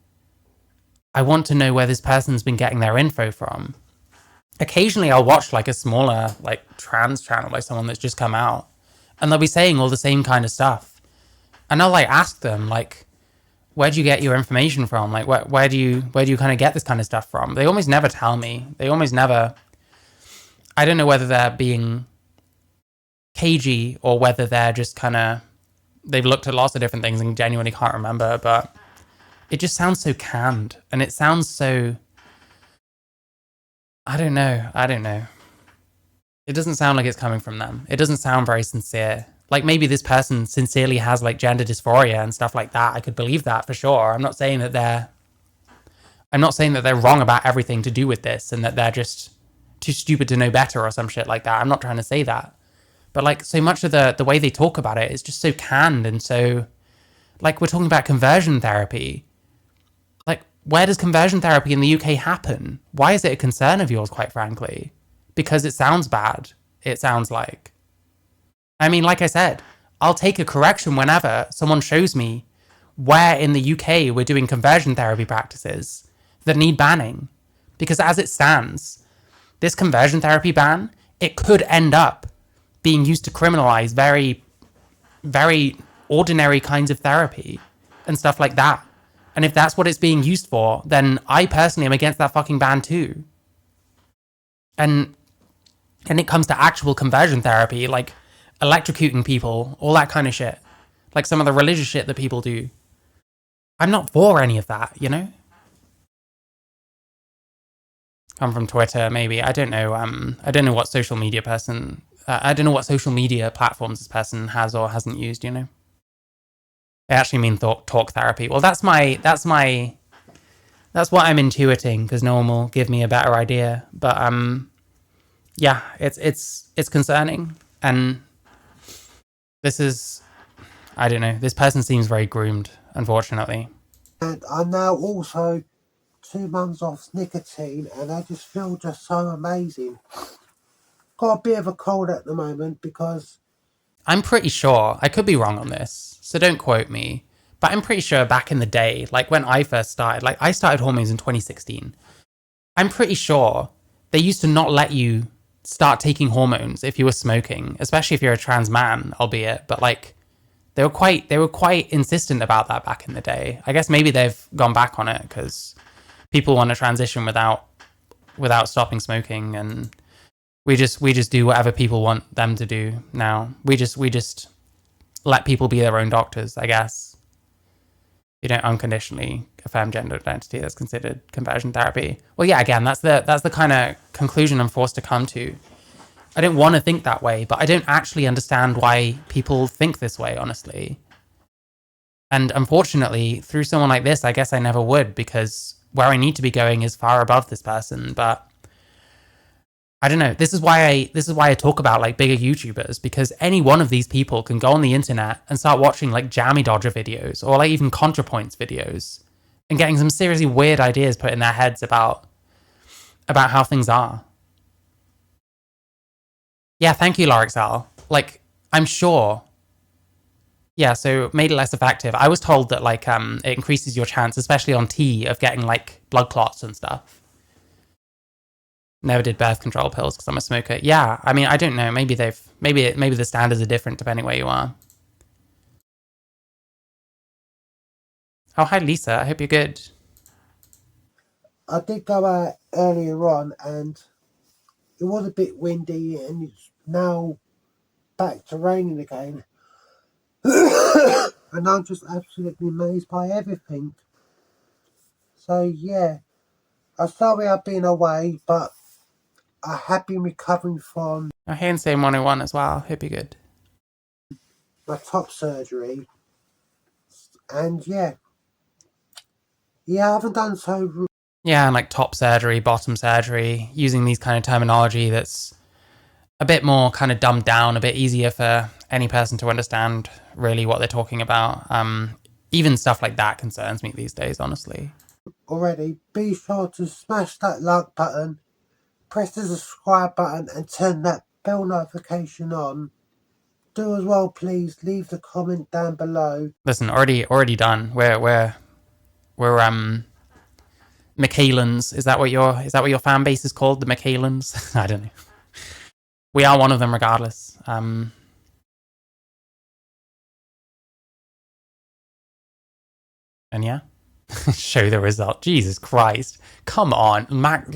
B: I want to know where this person's been getting their info from. Occasionally I'll watch like a smaller like trans channel by someone that's just come out, and they'll be saying all the same kind of stuff. And I'll like ask them, like, where do you get your information from? Like, where do you kind of get this kind of stuff from? They almost never tell me. They almost never. I don't know whether they're being cagey or whether they're just kind of, they've looked at lots of different things and genuinely can't remember, but it just sounds so canned, and it sounds so, I don't know. It doesn't sound like it's coming from them. It doesn't sound very sincere. Like, maybe this person sincerely has like gender dysphoria and stuff like that. I could believe that for sure. I'm not saying that they're wrong about everything to do with this and that they're just too stupid to know better or some shit like that. I'm not trying to say that. But like, so much of the way they talk about it is just so canned, and so, like, we're talking about conversion therapy. Like, where does conversion therapy in the UK happen? Why is it a concern of yours, quite frankly? Because it sounds bad. It sounds like. I mean, like I said, I'll take a correction whenever someone shows me where in the UK we're doing conversion therapy practices that need banning. Because as it stands, this conversion therapy ban, it could end up being used to criminalize very, very ordinary kinds of therapy and stuff like that. And if that's what it's being used for, then I personally am against that fucking ban too. And it comes to actual conversion therapy, like electrocuting people, all that kind of shit. Like some of the religious shit that people do. I'm not for any of that, you know? Come from Twitter, maybe. I don't know. I don't know what social media person... I don't know what social media platforms this person has or hasn't used, you know? I actually mean talk therapy. Well, that's what I'm intuiting, because no one will give me a better idea. But yeah, it's concerning, and this is, I don't know. This person seems very groomed, unfortunately.
A: And I'm now also 2 months off nicotine, and I just feel just so amazing. Got a bit of a cold at the moment because
B: I'm pretty sure, I could be wrong on this, so don't quote me, but I'm pretty sure back in the day, like when I first started, like I started hormones in 2016. I'm pretty sure they used to not let you start taking hormones if you were smoking, especially if you're a trans man, albeit, but like they were quite insistent about that back in the day. I guess maybe they've gone back on it because people want to transition without stopping smoking, and we just do whatever people want them to do now. We just let people be their own doctors, I guess. You don't unconditionally affirm gender identity. That's considered conversion therapy. Well, yeah, again, that's the kind of conclusion I'm forced to come to. I don't want to think that way, but I don't actually understand why people think this way, honestly. And unfortunately, through someone like this, I guess I never would, because where I need to be going is far above this person. But I don't know. This is why I talk about like bigger YouTubers, because any one of these people can go on the internet and start watching like Jammy Dodger videos or like even ContraPoints videos and getting some seriously weird ideas put in their heads about how things are. Yeah, thank you, Larixal. Like, I'm sure. Yeah, so made it less effective. I was told that like it increases your chance, especially on tea, of getting like blood clots and stuff. Never did birth control pills because I'm a smoker. Yeah, I mean, I don't know. Maybe maybe the standards are different depending where you are. Oh, hi Lisa. I hope you're good.
A: I did go out earlier on and it was a bit windy and it's now back to raining again. And I'm just absolutely amazed by everything. So yeah, I'm sorry I've been away, but I have been recovering from
B: Oh, hey, and same 101 as well. Hope you're good.
A: my top surgery. And yeah, I haven't done so.
B: Yeah, and like top surgery, bottom surgery, using these kind of terminology that's a bit more kind of dumbed down, a bit easier for any person to understand really what they're talking about. Even stuff like that concerns me these days, honestly.
A: Already, be sure to smash that like button, press the subscribe button, and turn that bell notification on. Do as well, please. Leave the comment down below.
B: Listen, already done. We're McCallans. Is that what your fan base is called? The McCallans? I don't know. We are one of them regardless. And yeah. Show the result. Jesus Christ. Come on. Mac.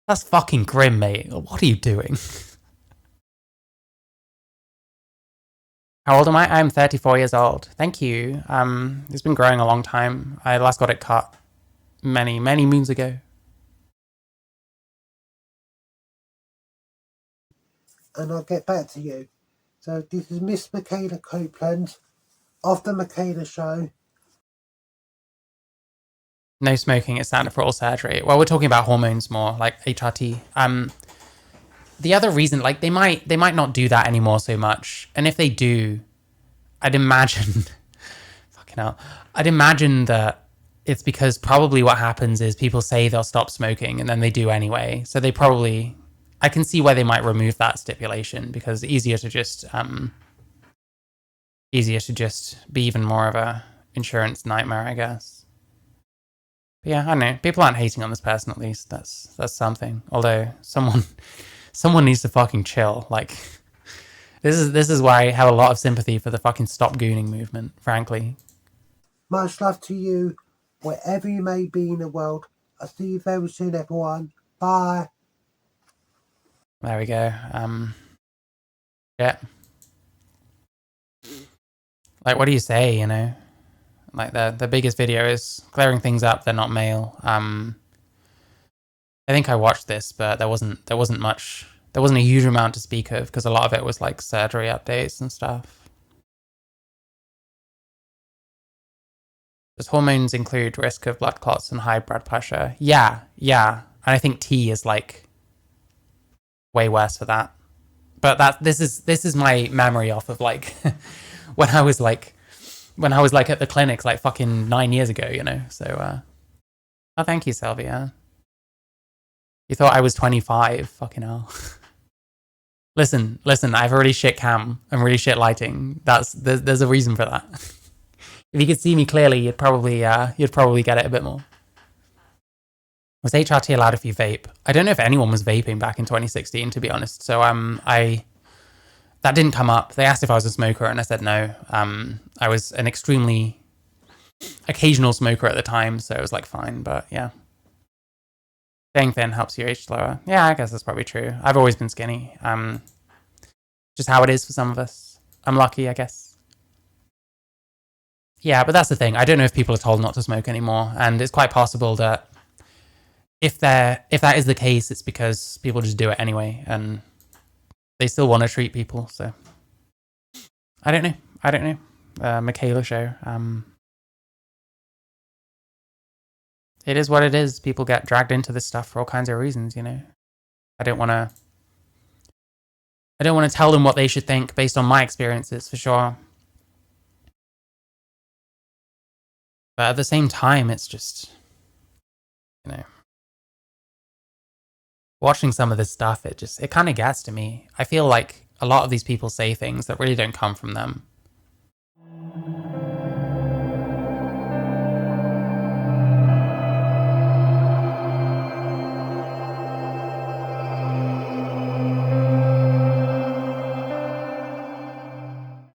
B: That's fucking grim, mate. What are you doing? How old am I? I'm 34 years old. Thank you. It's been growing a long time. I last got it cut many moons ago.
A: And I'll get back to you. So this is Miss Michaela Copeland of the Michaela Show.
B: No smoking is standard for all surgery. Well, we're talking about hormones more, like HRT. The other reason, like they might not do that anymore so much, and if they do, I'd imagine, fucking hell, I'd imagine that it's because probably what happens is people say they'll stop smoking and then they do anyway. So they probably, I can see why they might remove that stipulation because it's easier to just be even more of a insurance nightmare, I guess. But yeah, I don't know. People aren't hating on this person, at least. That's something. Although someone needs to fucking chill. Like this is why I have a lot of sympathy for the fucking stop gooning movement, frankly.
A: Much love to you, wherever you may be in the world. I'll see you very soon, everyone. Bye.
B: There we go. Yeah. Like, what do you say? You know, like the biggest video is clearing things up. They're not male. I think I watched this, but there wasn't much. There wasn't a huge amount to speak of because a lot of it was like surgery updates and stuff. Does hormones include risk of blood clots and high blood pressure? Yeah. And I think T is like way worse for that. But this is my memory off of like when I was like at the clinics like fucking 9 years ago, you know. So oh, thank you, Sylvia. You thought I was 25? Fucking hell. Listen. I have a really shit cam and really shit lighting. There's a reason for that. If you could see me clearly, you'd probably get it a bit more. Was HRT allowed if you vape? I don't know if anyone was vaping back in 2016, to be honest. So that didn't come up. They asked if I was a smoker, and I said no. I was an extremely occasional smoker at the time, so it was like fine. But yeah, staying thin helps you age slower. Yeah, I guess that's probably true. I've always been skinny. Just how it is for some of us. I'm lucky, I guess. Yeah, but that's the thing. I don't know if people are told not to smoke anymore, and it's quite possible that if that is the case, it's because people just do it anyway, and they still want to treat people. So I don't know. Michaela show. It is what it is. People get dragged into this stuff for all kinds of reasons, you know. I don't want to tell them what they should think based on my experiences, for sure. But at the same time, it's just, you know, watching some of this stuff, it kind of gets to me. I feel like a lot of these people say things that really don't come from them.